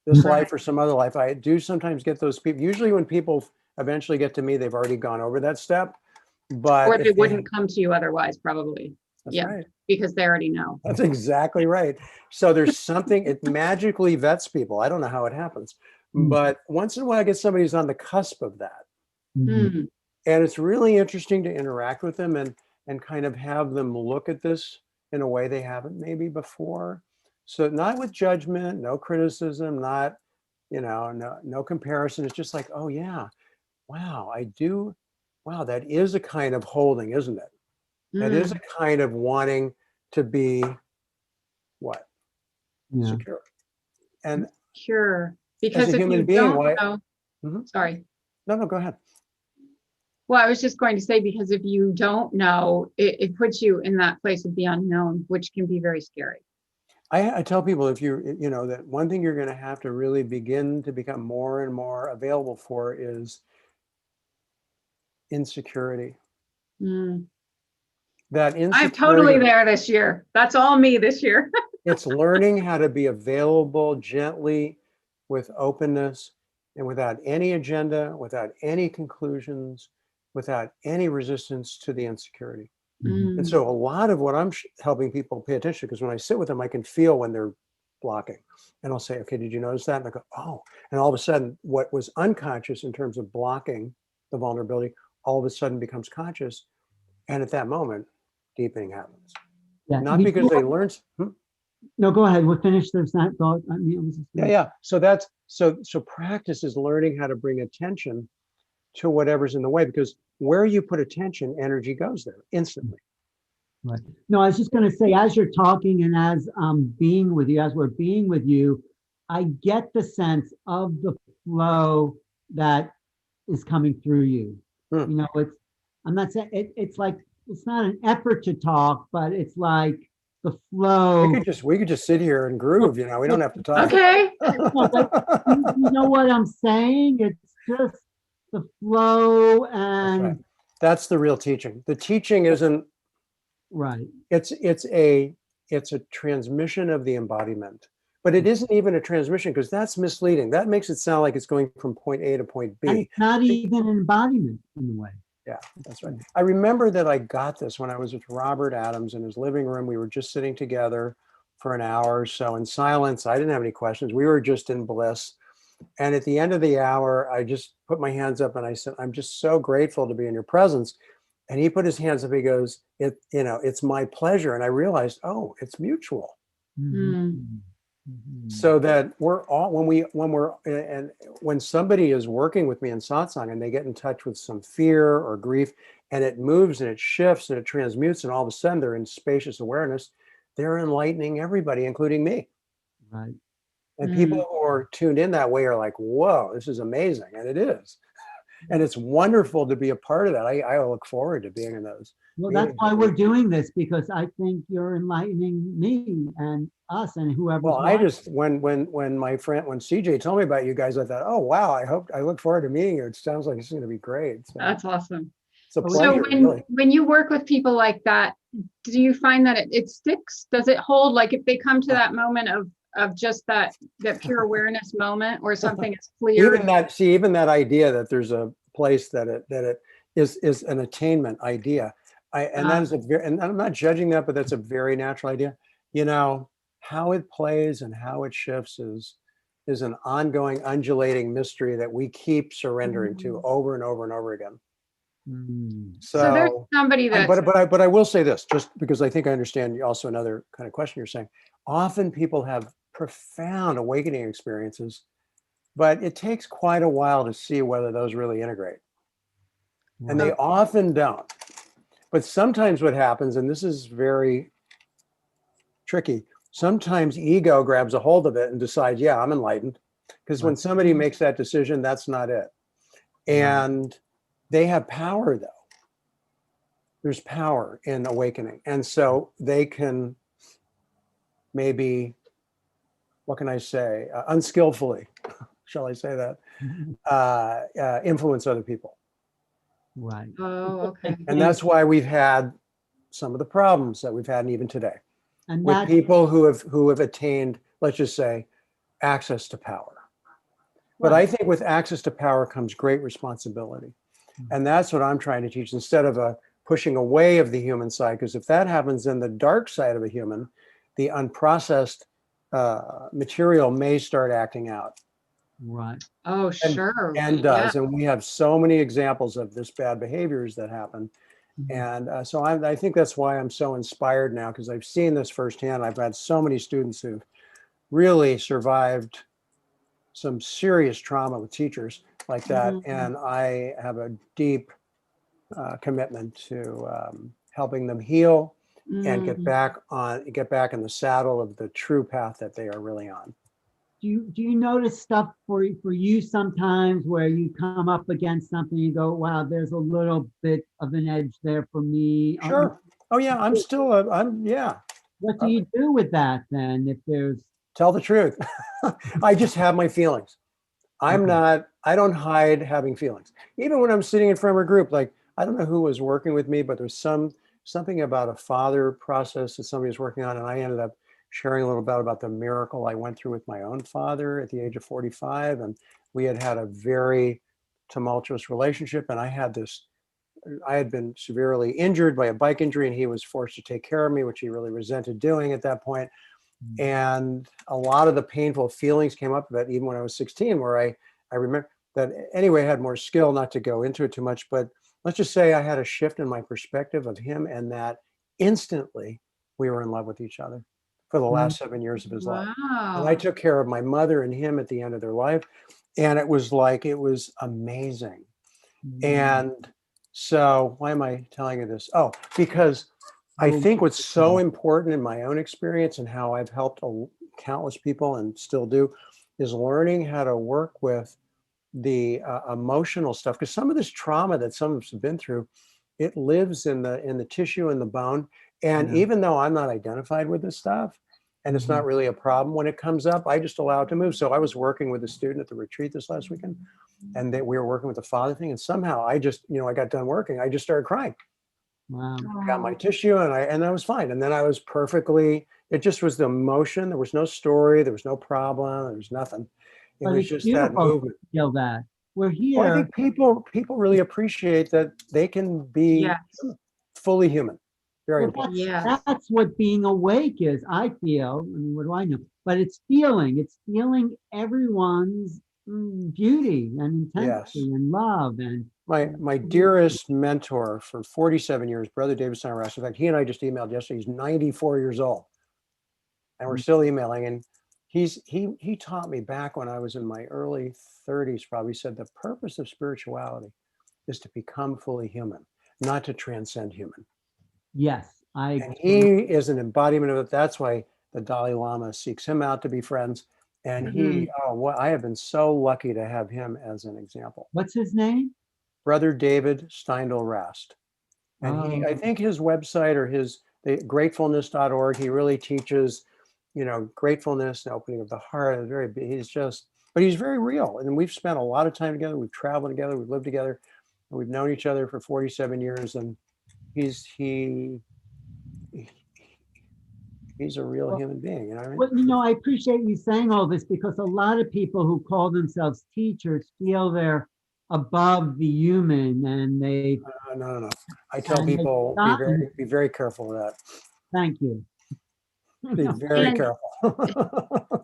this life or some other life. I do sometimes get those people. Usually when people eventually get to me, they've already gone over that step. But or they wouldn't come to you otherwise, probably. That's right. Because they already know. That's exactly right. So there's something, it magically vets people. I don't know how it happens, but once in a while I get somebody who's on the cusp of that. And it's really interesting to interact with them and kind of have them look at this in a way they haven't maybe before. So not with judgment, no criticism, not, no comparison. It's just like, oh yeah, wow, wow, that is a kind of holding, isn't it? That is a kind of wanting to be what? Secure. And secure. Because as a if human you being, don't know, sorry. No, go ahead. Well, I was just going to say, because if you don't know, it puts you in that place of the unknown, which can be very scary. I tell people, if that one thing you're going to have to really begin to become more and more available for is insecurity. Mm. That I'm insecurity, totally there this year. That's all me this year. it's learning how to be available gently, with openness, and without any agenda, without any conclusions, without any resistance to the insecurity. And Mm. so a lot of what I'm helping people pay attention, because when I sit with them, I can feel when they're blocking. And I'll say, okay, did you notice that? And I go, oh. And all of a sudden, what was unconscious in terms of blocking the vulnerability, all of a sudden becomes conscious. And at that moment, deepening happens. Yeah. Not because they learned. No, go ahead. We'll finish this thought. I mean, it was just Yeah. So that's so practice is learning how to bring attention to whatever's in the way, because where you put attention, energy goes there instantly. Right. No, I was just going to say, as you're talking and as being with you, as we're being with you, I get the sense of the flow that is coming through you. Hmm. You know, I'm not saying it's like, it's not an effort to talk, but it's like the flow. We could just sit here and groove, you know, we don't have to talk. Okay. No, but you know what I'm saying? It's just the flow That's right. and That's the real teaching. The teaching isn't, right. it's a transmission of the embodiment, but it isn't even a transmission, because that's misleading. That makes it sound like it's going from point A to point And B. it's not even an embodiment in a way. Yeah, that's right. I remember that I got this when I was with Robert Adams in his living room. We were just sitting together for an hour or so in silence. I didn't have any questions. We were just in bliss. And at the end of the hour, I just put my hands up and I said, I'm just so grateful to be in your presence. And he put his hands up. He goes, it's my pleasure. And I realized, oh, it's mutual. Mm. So that we're all, when somebody is working with me in satsang and they get in touch with some fear or grief, and it moves and it shifts and it transmutes, and all of a sudden they're in spacious awareness, they're enlightening everybody, including me. Right. And people who are tuned in that way are like, whoa, this is amazing. And it is. And it's wonderful to be a part of that. I look forward to being in those. Well, that's why we're doing this, because I think you're enlightening me and us and whoever. Well, I just, when my friend, when CJ told me about you guys, I thought, oh, wow, I look forward to meeting you. It sounds like it's going to be great. So That's awesome. it's a pleasure, So really. when you work with people like that, do you find that it sticks? Does it hold? Like if they come to that moment of just that pure awareness moment, or something is clear? Even that idea that there's a place that it is an attainment idea. And I'm not judging that, but that's a very natural idea. You know, how it plays and how it shifts is an ongoing, undulating mystery that we keep surrendering to over and over and over again. So there's somebody that, but I will say this, just because I think I understand also another kind of question you're saying. Often people have profound awakening experiences, but it takes quite a while to see whether those really integrate. And they often don't. But sometimes what happens, and this is very tricky, sometimes ego grabs a hold of it and decides, yeah, I'm enlightened. Because when somebody makes that decision, that's not it. And they have power, though. There's power in awakening. And so they can maybe, what can I say, unskillfully, shall I say that, influence other people. Right. oh, okay. And that's why we've had some of the problems that we've had even today. And With people who have attained, let's just say, access to power. But I think with access to power comes great responsibility. And that's what I'm trying to teach, instead of pushing away of the human side, because if that happens, then the dark side of a human, the unprocessed material, may start acting out. Right. Oh, sure. And does. And we have so many examples of this bad behaviors that happen. And so I think that's why I'm so inspired now, because I've seen this firsthand. I've had so many students who've really survived some serious trauma with teachers like that. And I have a deep commitment to helping them heal and get back in the saddle of the true path that they are really on. Do you notice stuff for you sometimes where you come up against something, you go, wow, there's a little bit of an edge there for me? Sure. Oh yeah, yeah. What do you do with that then, if there's... Tell the truth. I just have my feelings. I don't hide having feelings. Even when I'm sitting in front of a group, like I don't know who was working with me, but there's something about a father process that somebody was working on, and I ended up sharing a little bit about the miracle I went through with my own father at the age of 45, and we had a very tumultuous relationship, and I had been severely injured by a bike injury, and he was forced to take care of me, which he really resented doing at that point. And a lot of the painful feelings came up that even when I was 16, where I remember that anyway, I had more skill, not to go into it too much, but let's just say I had a shift in my perspective of him, and that instantly we were in love with each other for the last 7 years of his life. And I Wow. took care of my mother and him at the end of their life. And it was amazing. And so why am I telling you this? Oh, because I think what's so important in my own experience and how I've helped countless people and still do is learning how to work with the emotional stuff. Because some of this trauma that some of us have been through, it lives in the tissue and the bone. And even though I'm not identified with this stuff, and it's not really a problem when it comes up, I just allow it to move. So I was working with a student at the retreat this last weekend, and we were working with the father thing. And somehow I just, I got done working. I just started crying. Wow. I got my tissue and I was fine. And then I was perfectly, it just was the emotion. There was no story. There was no problem. There was nothing. It But was it's just that beautiful to movement. feel that. We're Well, I here. think people really appreciate that they can be Yes. fully human. Very Well, important. Yes. that's what being awake is, I feel. I mean, what do I know? But it's feeling everyone's beauty and intensity and love. And My dearest mentor for 47 years, Brother David Steindl-Rast. In fact, he and I just emailed yesterday. He's 94 years old, and we're still emailing. And he taught me back when I was in my early 30s. Probably said the purpose of spirituality is to become fully human, not to transcend human. yes, And he is an embodiment of it. That's why the Dalai Lama seeks him out to be friends. And I have been so lucky to have him as an example. What's his name? Brother David Steindl-Rast. And I think his website or the gratefulness.org, he really teaches, gratefulness and opening of the heart. But he's very real. And we've spent a lot of time together. We've traveled together. We've lived together. And we've known each other for 47 years. And he's a real human being. You know what I mean? Well, I appreciate you saying all this, because a lot of people who call themselves teachers feel they're above the human, and they. No. I tell people be very careful with that. Thank you. Be very careful.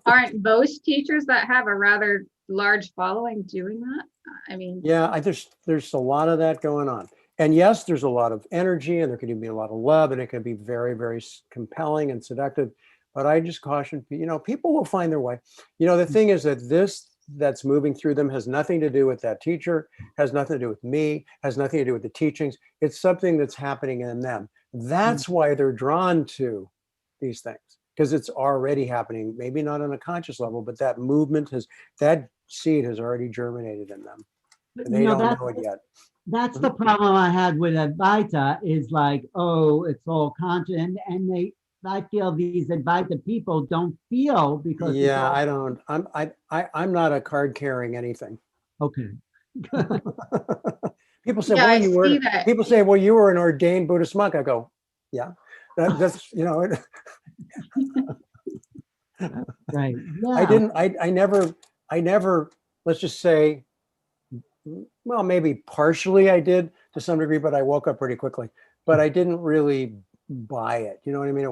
Aren't those teachers that have a rather large following doing that? I mean, yeah, there's a lot of that going on. And yes, there's a lot of energy, and there can be a lot of love, and it can be very, very compelling and seductive. But I just caution, people will find their way. The thing is that that's moving through them has nothing to do with that teacher, has nothing to do with me, has nothing to do with the teachings. It's something that's happening in them. That's why they're drawn to these things, because it's already happening, maybe not on a conscious level, but that that seed has already germinated in them. And they don't know it yet. That's the problem I had with Advaita, is like, it's all conscious, and I feel these Advaita people don't feel, because I don't. I'm not a card carrying anything. Okay. People say, yeah, well, people say, well, you were an ordained Buddhist monk. I go, yeah, that's Right. Yeah. I never, let's just say, well, maybe partially I did to some degree, but I woke up pretty quickly. But I didn't really buy it. You know what I mean?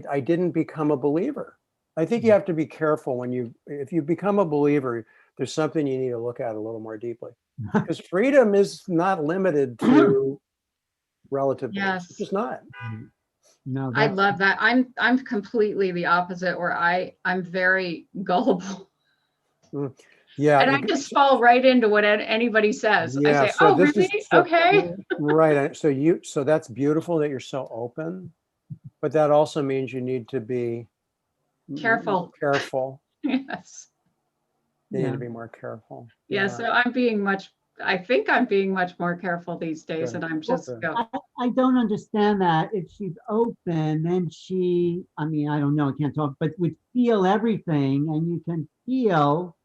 I didn't become a believer. I think you have to be careful if you become a believer, there's something you need to look at a little more deeply. Because freedom is not limited to relative beliefs. Yes. It's just not. No, I love that. I'm completely the opposite, where I'm very gullible. Yeah. And I just fall right into what anybody says. Yeah, I say, so oh, really? Okay. Right. So that's beautiful that you're so open, but that also means you need to be Careful. Careful. Yes. You need to be more careful. Yeah. So I think I'm being much more careful these days, and I'm just I don't understand that. If she's open, then I don't know, I can't talk, but would feel everything, and you can feel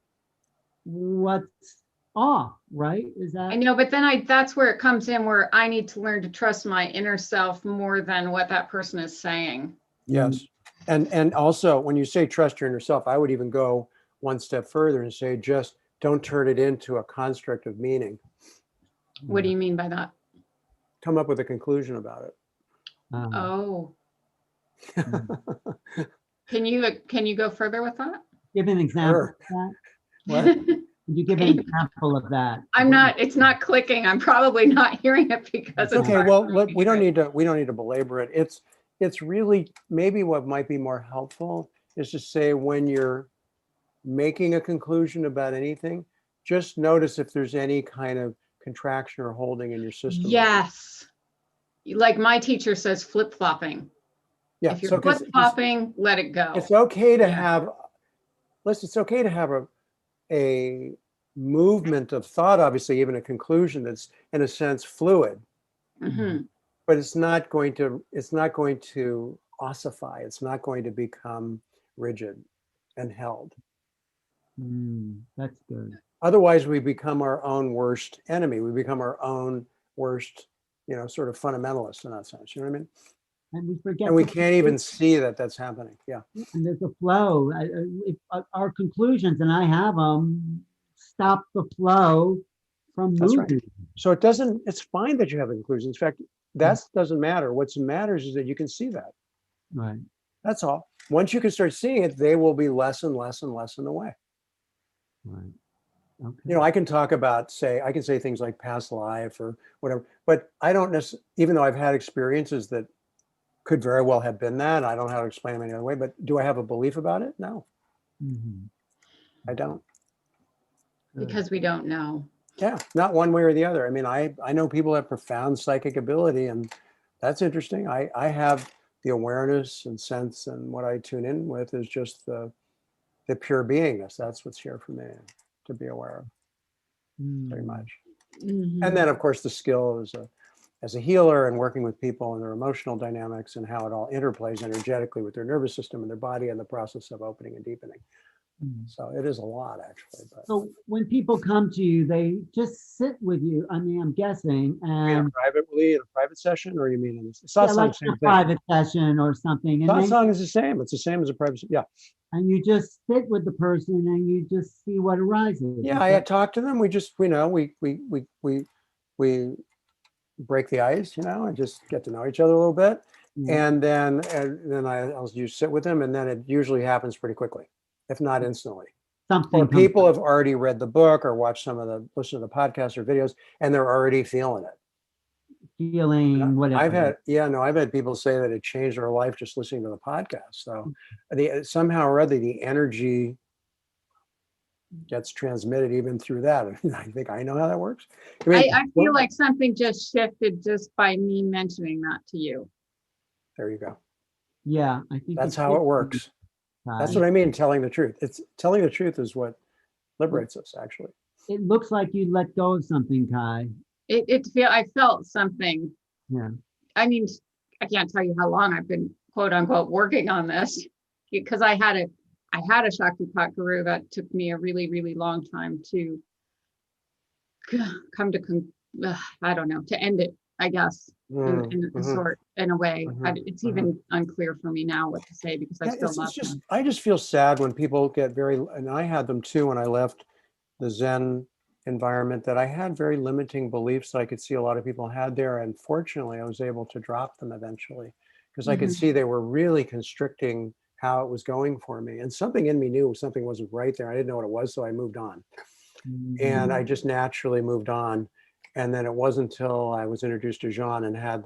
what's off, right? Is I that? know, but then that's where it comes in, where I need to learn to trust my inner self more than what that person is saying. Yes. And also when you say trust your inner self, I would even go one step further and say, just don't turn it into a construct of meaning. What do you mean by that? Come up with a conclusion about it. Oh, Mm. can you go further with that? Give an example Sure. of that. What? Could you give an example of that? It's not clicking. I'm probably not hearing it because it's Okay, hard well, for me to we don't hear it. need to belabor it. It's really maybe what might be more helpful is to say when you're making a conclusion about anything, just notice if there's any kind of contraction or holding in your system. Yes. Like my teacher says, flip-flopping. Yeah. If you're So flip-flopping, let it go. it's okay to Yeah. have, it's okay to have a movement of thought, obviously, even a conclusion that's in a sense fluid, Mhm. but it's not going to ossify. It's not going to become rigid and held. That's good. Otherwise, we become our own worst enemy. We become our own worst, sort of fundamentalist in that sense. You know what I mean? And we forget. And we can't even see that that's happening. Yeah. And there's a flow. If our conclusions, and I have them, stop the flow from That's right. moving. So it's fine that you have a conclusion. In fact, that doesn't matter. What matters is that you can see that. Right. That's all. Once you can start seeing it, they will be less and less and less in the way. Right. Okay. I can talk about, I can say things like past life or whatever, but I don't necessarily, even though I've had experiences that could very well have been that, I don't know how to explain them any other way, but do I have a belief about it? No, I don't. Because we don't know. Yeah, not one way or the other. I mean, I know people have profound psychic ability, and that's interesting. I have the awareness and sense, and what I tune in with is just the pure beingness. That's what's here for me to be aware of, very much. And then, of course, the skill as a healer and working with people and their emotional dynamics and how it all interplays energetically with their nervous system and their body and the process of opening and deepening. So it is a lot, actually. But So when people come to you, they just sit with you. I mean, I'm guessing, and in a private session, or you mean in this? yeah, Satsang, like same a thing. private session or something, and Satsang is the same. It's the same as a private. Yeah. and you just sit with the person and you just see what arises. Yeah, I talk to them. We just, we break the ice, and just get to know each other a little bit. And then I'll just sit with them, and then it usually happens pretty quickly, if not instantly. Something Or people have already read the book or watched listen to the podcast or videos, and they're already feeling it. feeling, whatever. I've had people say that it changed their life just listening to the podcast. So somehow or other, the energy gets transmitted even through that. I think I know how that works. I feel like something just shifted just by me mentioning that to you. There you go. Yeah, I think That's how it works. That's what I mean, telling the truth. Telling the truth is what liberates us, actually. It looks like you let go of something, Kai. I felt something. Yeah. I mean, I can't tell you how long I've been quote unquote working on this, because I had a Shaktipat guru that took me a really, really long time to come to, I don't know, to end it, I guess, in a sort, in a way. It's even unclear for me now what to say, because I still love him. I just feel sad when people get and I had them too when I left the Zen environment, that I had very limiting beliefs that I could see a lot of people had there. And fortunately, I was able to drop them eventually, because I could see they were really constricting how it was going for me. And something in me knew something wasn't right there. I didn't know what it was, so I moved on. And I just naturally moved on. And then it wasn't until I was introduced to Jean and had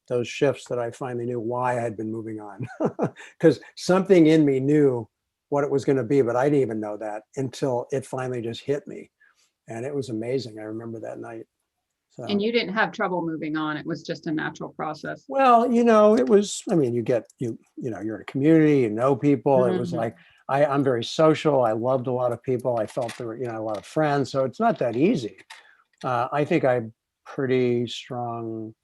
those shifts that I finally knew why I had been moving on. Because something in me knew what it was going to be, but I didn't even know that until it finally just hit me. And it was amazing. I remember that night. So, and you didn't have trouble moving on. It was just a natural process. Well, it was, I mean, you're in a community, people. It was like, I'm very social. I loved a lot of people. I felt there were, a lot of friends. So it's not that easy. I think I'm pretty strong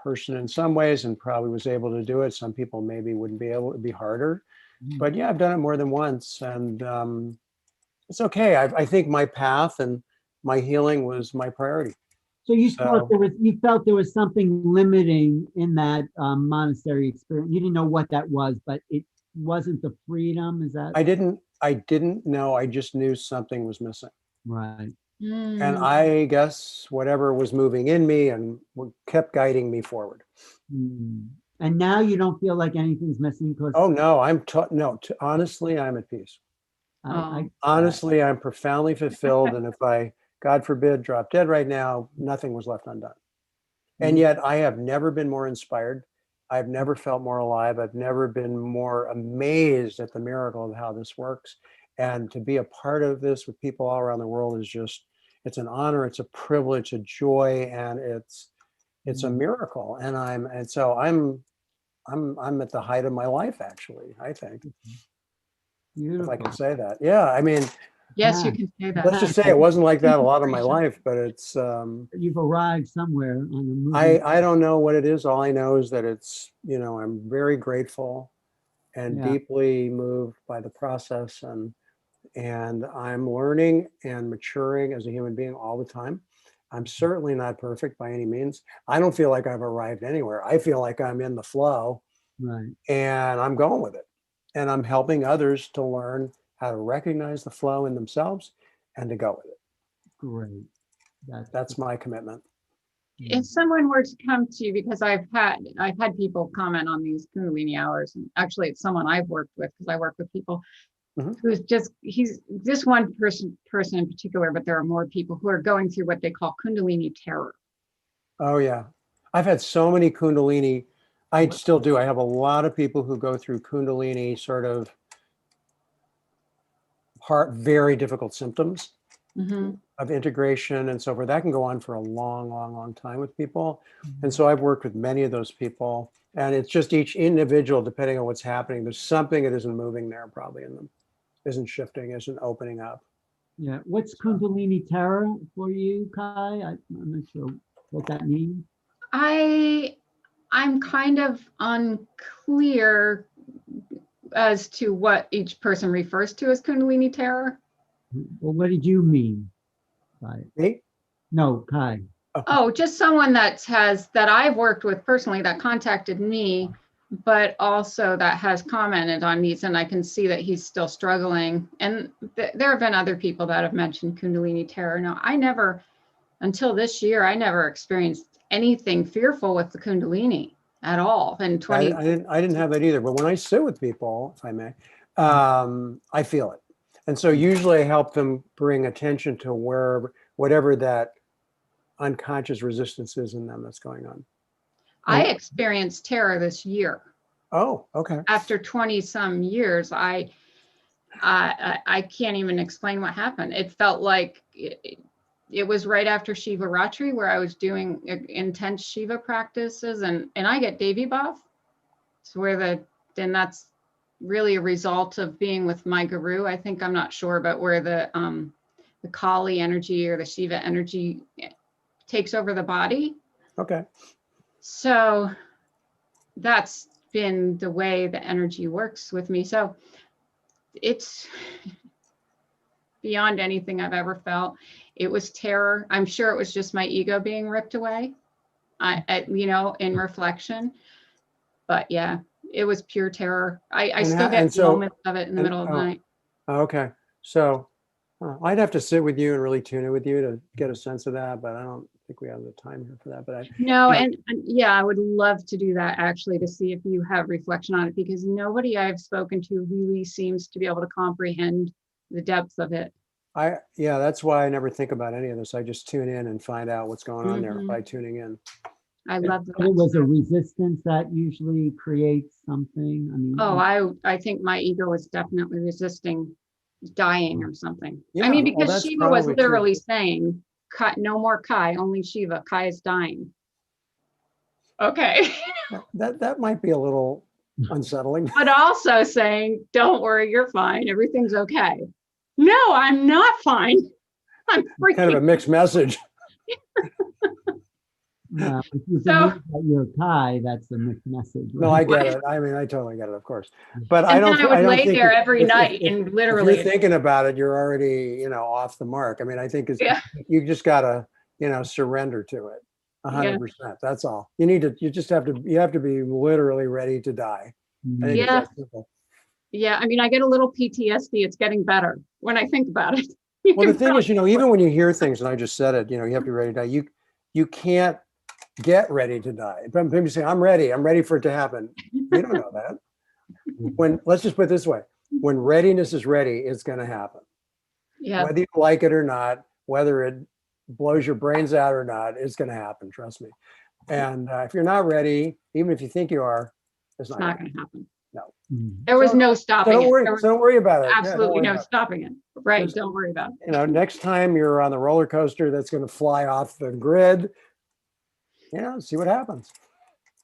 person in some ways, and probably was able to do it. Some people maybe wouldn't be able. It'd be harder. But yeah, I've done it more than once. And it's okay. I think my path and my healing was my priority. So you So- felt there was something limiting in that monastery experience. You didn't know what that was, but it wasn't the freedom. Is that I didn't know. I just knew something was missing. right? And I guess whatever was moving in me and kept guiding me forward. Mm. And now you don't feel like anything's missing because Oh no, honestly, I'm at peace. Honestly, I'm profoundly fulfilled. And if I, God forbid, drop dead right now, nothing was left undone. And yet I have never been more inspired. I've never felt more alive. I've never been more amazed at the miracle of how this works. And to be a part of this with people all around the world is just, it's an honor, it's a privilege, a joy, and it's a miracle. And so I'm at the height of my life, actually, I think. Beautiful. If I can say that. Yeah, I mean, Yes, you can say that. let's just say it wasn't like that a lot of my life, but it's You've arrived somewhere on the movie. I don't know what it is. All I know is that it's, I'm very grateful and deeply moved by the process, and I'm learning and maturing as a human being all the time. I'm certainly not perfect by any means. I don't feel like I've arrived anywhere. I feel like I'm in the flow, Right. and I'm going with it. And I'm helping others to learn how to recognize the flow in themselves and to go with it. Great. That's my commitment. If someone were to come to you, because I've had people comment on these Kundalini hours, and actually it's someone I've worked with because I work with people who's he's this one person in particular, but there are more people who are going through what they call Kundalini terror. Oh yeah. I've had so many Kundalini, I still do. I have a lot of people who go through Kundalini sort of very difficult symptoms of integration and so forth. That can go on for a long, long, long time with people. And so I've worked with many of those people, and it's just each individual, depending on what's happening, there's something that isn't moving there probably in them, isn't shifting, isn't opening up. Yeah. What's Kundalini terror for you, Kai? I'm not sure what that means. I'm kind of unclear as to what each person refers to as Kundalini terror. Well, what did you mean by it? Me? No, Kai. Oh, just someone that I've worked with personally that contacted me, but also that has commented on these, and I can see that he's still struggling. And there have been other people that have mentioned Kundalini terror. Now, until this year, I never experienced anything fearful with the Kundalini at all. And I didn't have that either. But when I sit with people, if I may, I feel it. And so usually I help them bring attention to whatever that unconscious resistance is in them that's going on. I experienced terror this year. Oh, okay. After 20 some years, I can't even explain what happened. It felt like it was right after Shiva Ratri, where I was doing intense Shiva practices, and I get Devi Bhav. So that's really a result of being with my guru. I think, I'm not sure, but where the Kali energy or the Shiva energy takes over the body. Okay. So that's been the way the energy works with me. So it's beyond anything I've ever felt. It was terror. I'm sure it was just my ego being ripped away, in reflection. But yeah, it was pure terror. I still get moments of it in the middle of the night. Okay. So I'd have to sit with you and really tune in with you to get a sense of that, but I don't think we have the time here for that. But I would love to do that, actually, to see if you have reflection on it, because nobody I've spoken to really seems to be able to comprehend the depths of it. That's why I never think about any of this. I just tune in and find out what's going on there by tuning in. I love that. It was a resistance that usually creates something. I mean, I think my ego is definitely resisting dying or something. Yeah, I mean, because Shiva was literally true. saying, no more Kai, only Shiva. Kai is dying. Okay. That might be a little unsettling. But also saying, don't worry, you're fine. Everything's okay. No, I'm not fine. I'm freaking. Kind of a mixed message. Well, if you So- believe that you're Kai, that's a mixed message. No, right? I get it. I mean, I totally get it, of course. But I And don't. then I would lay think there if- every night and if literally, you're thinking about it, you're already, off the mark. I mean, I think yeah, you just gotta, surrender to it, yeah, 100%. That's all. You just have to. You have to be literally ready to die. I think it's Yeah. that simple. yeah. I mean, I get a little PTSD. It's getting better when I think about it. Well, the thing is, even when you hear things, and I just said it, you have to be ready to die. You can't get ready to die. But people say, I'm ready for it to happen. You don't know that. Let's just put it this way, when readiness is ready, it's going to happen. Yeah, Whether you like it or not, whether it blows your brains out or not, it's going to happen. Trust me. And if you're not ready, even if you think you are, it's it's not not going going to happen. Mhm. There was no So stopping don't it. worry. There was So don't worry about it. Yeah, don't absolutely worry no about it. stopping it. Right. Just- Don't worry about it. Next time you're on the roller coaster that's going to fly off the grid, see what happens.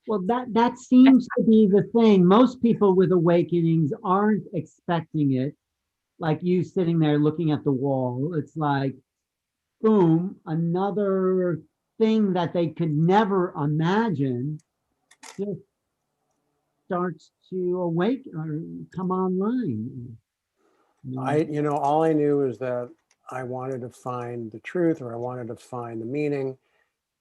Well, that seems to be the thing. Most people with awakenings aren't expecting it. Like you sitting there looking at the wall, it's like, boom, another thing that they could never imagine just starts to awaken or come online. All I knew is that I wanted to find the truth, or I wanted to find the meaning.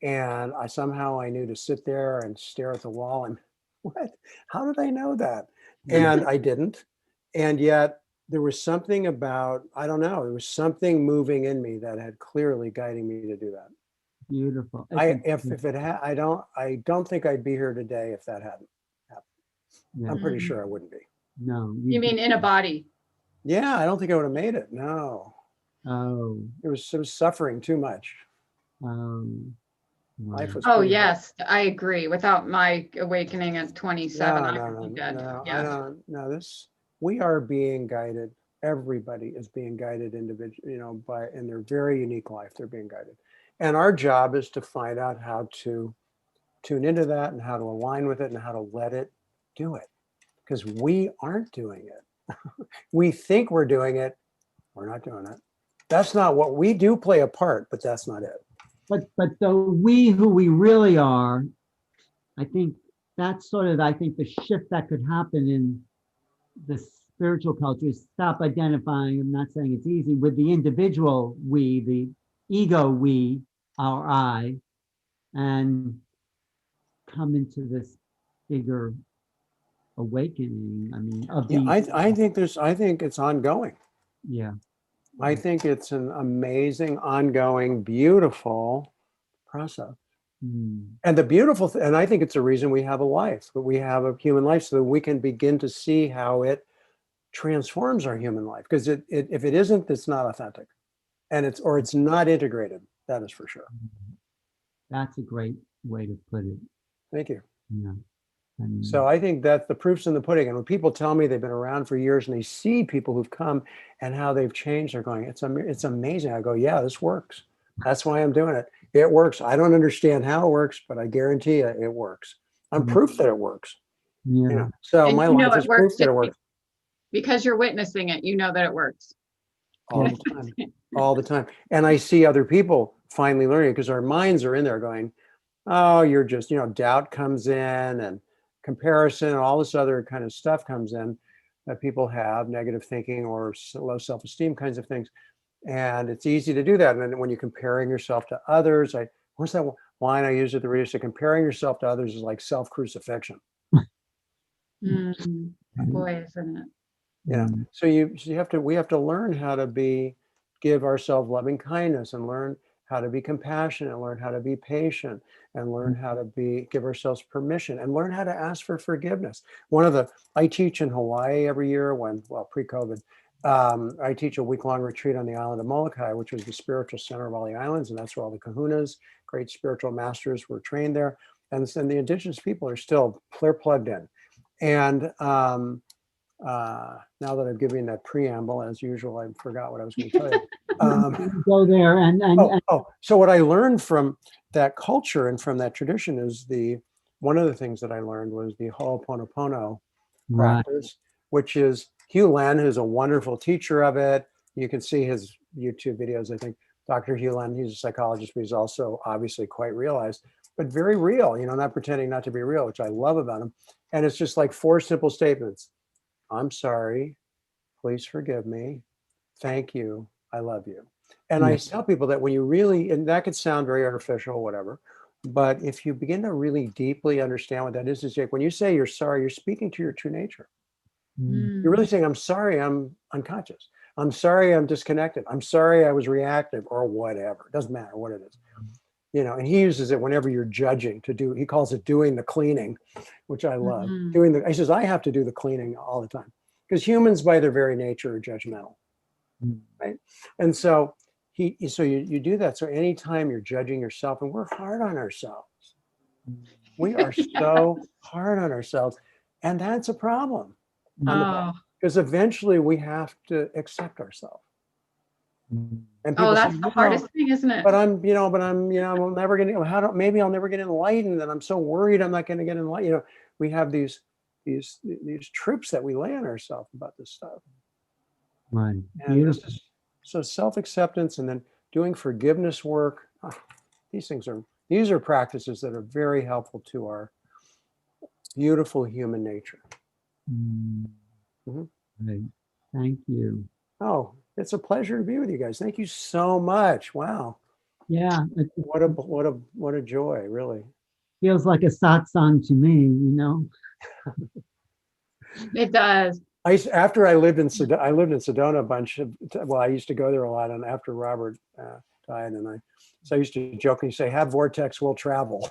And I knew to sit there and stare at the wall and what? How did I know that? And I didn't. And yet there was something about, I don't know, there was something moving in me that had clearly guiding me to do that. Beautiful. I don't think I'd be here today if that hadn't happened. Yeah. I'm pretty sure I wouldn't be. No. You mean in a body? Yeah, I don't think I would have made it. No. Oh. It was suffering too much. Life was Oh, pretty hard. yes, I agree. Without my awakening at 27, I would be dead. I Yeah. don't. No, we are being guided. Everybody is being guided individually, in their very unique life. They're being guided, and our job is to find out how to tune into that and how to align with it and how to let it do it, because we aren't doing it. We think we're doing it. We're not doing it. That's not what we do. Play a part, but that's not it. But the we who we really are, I think that's sort of, the shift that could happen in the spiritual culture is stop identifying, I'm not saying it's easy, with the individual we, the ego we, our I, and come into this bigger awakening. I mean, of Yeah, the, I think it's ongoing. yeah. I think it's an amazing, ongoing, beautiful process. Mm. And the beautiful, and I think it's a reason we have a life, that we have a human life, so that we can begin to see how it transforms our human life. Because if it isn't, it's not authentic, and it's not integrated. That is for sure. That's a great way to put it. Thank you. Yeah. I mean, So I think that the proof's in the pudding. And when people tell me they've been around for years and they see people who've come and how they've changed, they're going, it's amazing. I go, yeah, this works. That's why I'm doing it. It works. I don't understand how it works, but I guarantee you it works. I'm proof that it works. yeah. So And my life is proof that it works because you're witnessing it. You know that it works. all the time, all the time. And I see other people finally learning, because our minds are in there going, oh, you're just, doubt comes in, and comparison and all this other kind of stuff comes in that people have, negative thinking or low self-esteem kinds of things. And it's easy to do that. And then when you're comparing yourself to others, what's that line I use at the radio? So comparing yourself to others is like self-crucifixion. Boy, isn't it? Yeah. So we have to learn how to give ourselves loving kindness, and learn how to be compassionate, and learn how to be patient, and learn how to give ourselves permission, and learn how to ask for forgiveness. I teach in Hawaii every year pre-COVID. I teach a week-long retreat on the island of Molokai, which was the spiritual center of all the islands. And that's where all the kahunas, great spiritual masters, were trained there. And the indigenous people are still plugged in. And now that I've given that preamble, as usual, I forgot what I was going to tell you. Go there So what I learned from that culture and from that tradition is one of the things that I learned was the Ho'oponopono practice, which is Hugh Len, who's a wonderful teacher of it. You can see his YouTube videos. I think Dr. Hugh Len, he's a psychologist, but he's also obviously quite realized. but very real, not pretending not to be real, which I love about him. And it's just like 4 simple statements. I'm sorry. Please forgive me. Thank you. I love you. And I tell people that when you really, and that could sound very artificial, whatever, but if you begin to really deeply understand what that is, Jake, when you say you're sorry, you're speaking to your true nature. You're really saying, I'm sorry, I'm unconscious. I'm sorry, I'm disconnected. I'm sorry, I was reactive, or whatever. It doesn't matter what it is. And he uses it whenever you're judging to do, he calls it doing the cleaning, which I love. He says, I have to do the cleaning all the time because humans by their very nature are judgmental. Right. And so you do that. So anytime you're judging yourself, and we're hard on ourselves, we are so hard on ourselves. And that's a problem. Because eventually we have to accept ourselves. And people that's say, the hardest thing, isn't it? But I'm never going to, maybe I'll never get enlightened, and I'm so worried I'm not going to get enlightened. We have these trips that we lay on ourselves about this stuff. Right. And so self-acceptance, and then doing forgiveness work. These are practices that are very helpful to our beautiful human nature. Right. Thank you. Oh, it's a pleasure to be with you guys. Thank you so much. Wow. Yeah. What a joy, really. Feels like a satsang to me, It does. After I lived in Sedona a bunch of, I used to go there a lot, and after Robert died, so I used to jokingly say, have vortex, we'll travel.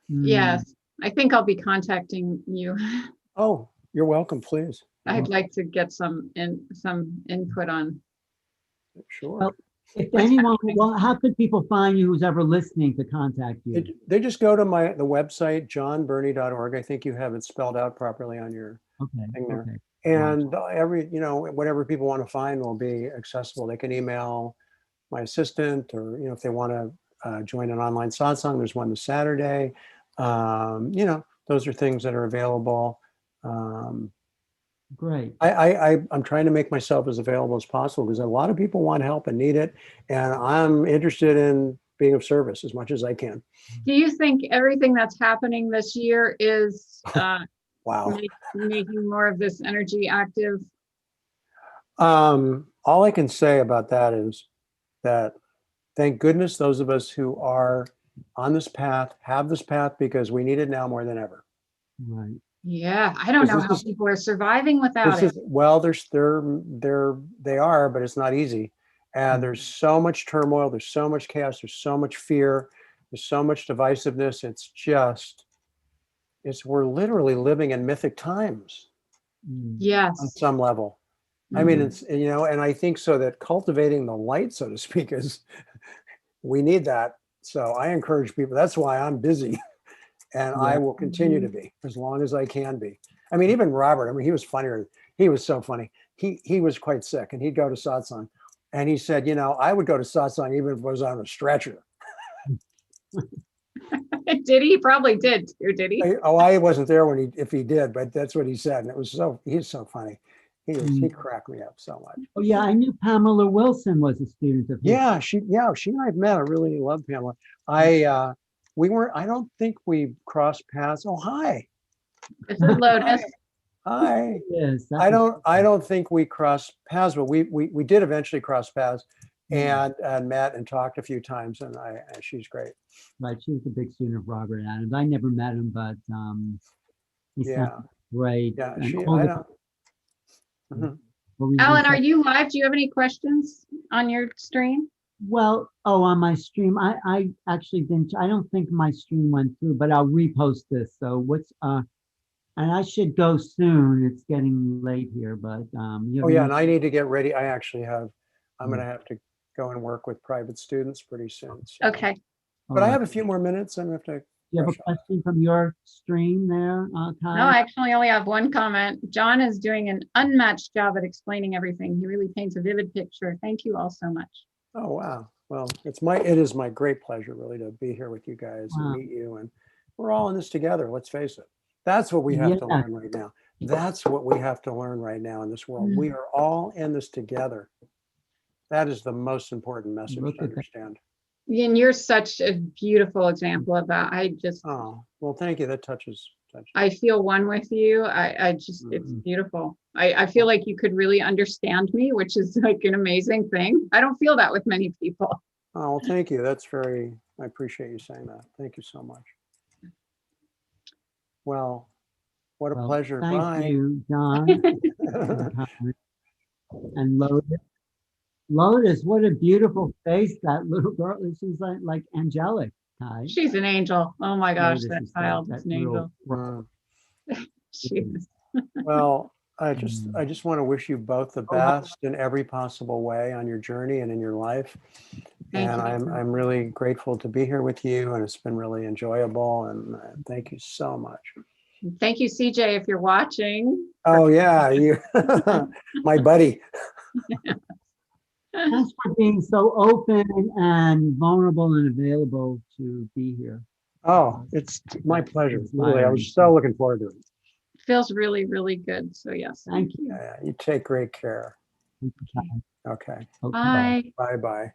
Yes. I think I'll be contacting you. Oh, you're welcome, please. I'd like to get some input on. Sure. Well, if anyone, how could people find you, who's ever listening, to contact you? They just go to the website, johnbernie.org. I think you have it spelled out properly on your thing there. Okay. And whatever people want to find will be accessible. They can email my assistant, or, if they want to join an online satsang, there's one this Saturday. Those are things that are available. Great. I'm trying to make myself as available as possible because a lot of people want help and need it. And I'm interested in being of service as much as I can. Do you think everything that's happening this year is wow, making more of this energy active? All I can say about that is that thank goodness those of us who are on this path have this path, because we need it now more than ever. Right. Yeah, I don't know how people are surviving without it. They are, but it's not easy. And there's so much turmoil, there's so much chaos, there's so much fear, there's so much divisiveness. We're literally living in mythic times. Yes. On some level. I mean, and I think so that cultivating the light, so to speak, we need that. So I encourage people. That's why I'm busy. And I will continue to be as long as I can be. I mean, even Robert, he was funnier. He was so funny. He was quite sick, and he'd go to satsang. And he said, I would go to satsang even if I was on a stretcher. Did he? Probably did too, did he? I wasn't there if he did, but that's what he said. And he's so funny. He cracked me up so much. Oh yeah, I knew Pamela Wilson was a student of his. Yeah, she and I've met. I really love Pamela. I don't think we crossed paths. Oh, hi. This is Lotus. Hi. Yes. I don't think we crossed paths, but we did eventually cross paths and met and talked a few times, and she's great. Right. She was a big student of Robert Adams. I never met him, but he sounds great. Yeah. Alan, are you live? Do you have any questions on your stream? Well, on my stream, I actually didn't. I don't think my stream went through, but I'll repost this. So and I should go soon. It's getting late here, but and I need to get ready. I'm going to have to go and work with private students pretty soon. So. Okay. But I have a few more minutes, and we have to. You have a question from your stream there, Kai? No, I actually only have one comment. John is doing an unmatched job at explaining everything. He really paints a vivid picture. Thank you all so much. Oh, wow. Well, it is my great pleasure really to be here with you guys and meet you. And we're all in this together. Let's face it. That's what we have to learn right now. That's what we have to learn right now in this world. We are all in this together. That is the most important message to understand. And you're such a beautiful example of that. Oh, well, thank you. That touches. I feel one with you. I just, it's beautiful. I feel like you could really understand me, which is like an amazing thing. I don't feel that with many people. Oh, well, thank you. That's very, I appreciate you saying that. Thank you so much. Well, what a Well, pleasure. thank Bye. you, John. And Lotus, what a beautiful face that little girl. She's like angelic, Kai. She's an angel. Oh my gosh, Lotus that is child that is an little angel. She is. Well, I just want to wish you both the best in every possible way on your journey and in your life. Thank And you. I'm really grateful to be here with you, and it's been really enjoyable. And thank you so much. Thank you, CJ, if you're watching. Oh yeah, you, my buddy. Thanks for being so open and vulnerable and available to be here. Oh, it's my That's pleasure. Really, I inspiring. was so looking forward to it. Feels really, really good. So yes, Thank you. Yeah, you take great care. you. Okay. Okay. Bye. Bye bye.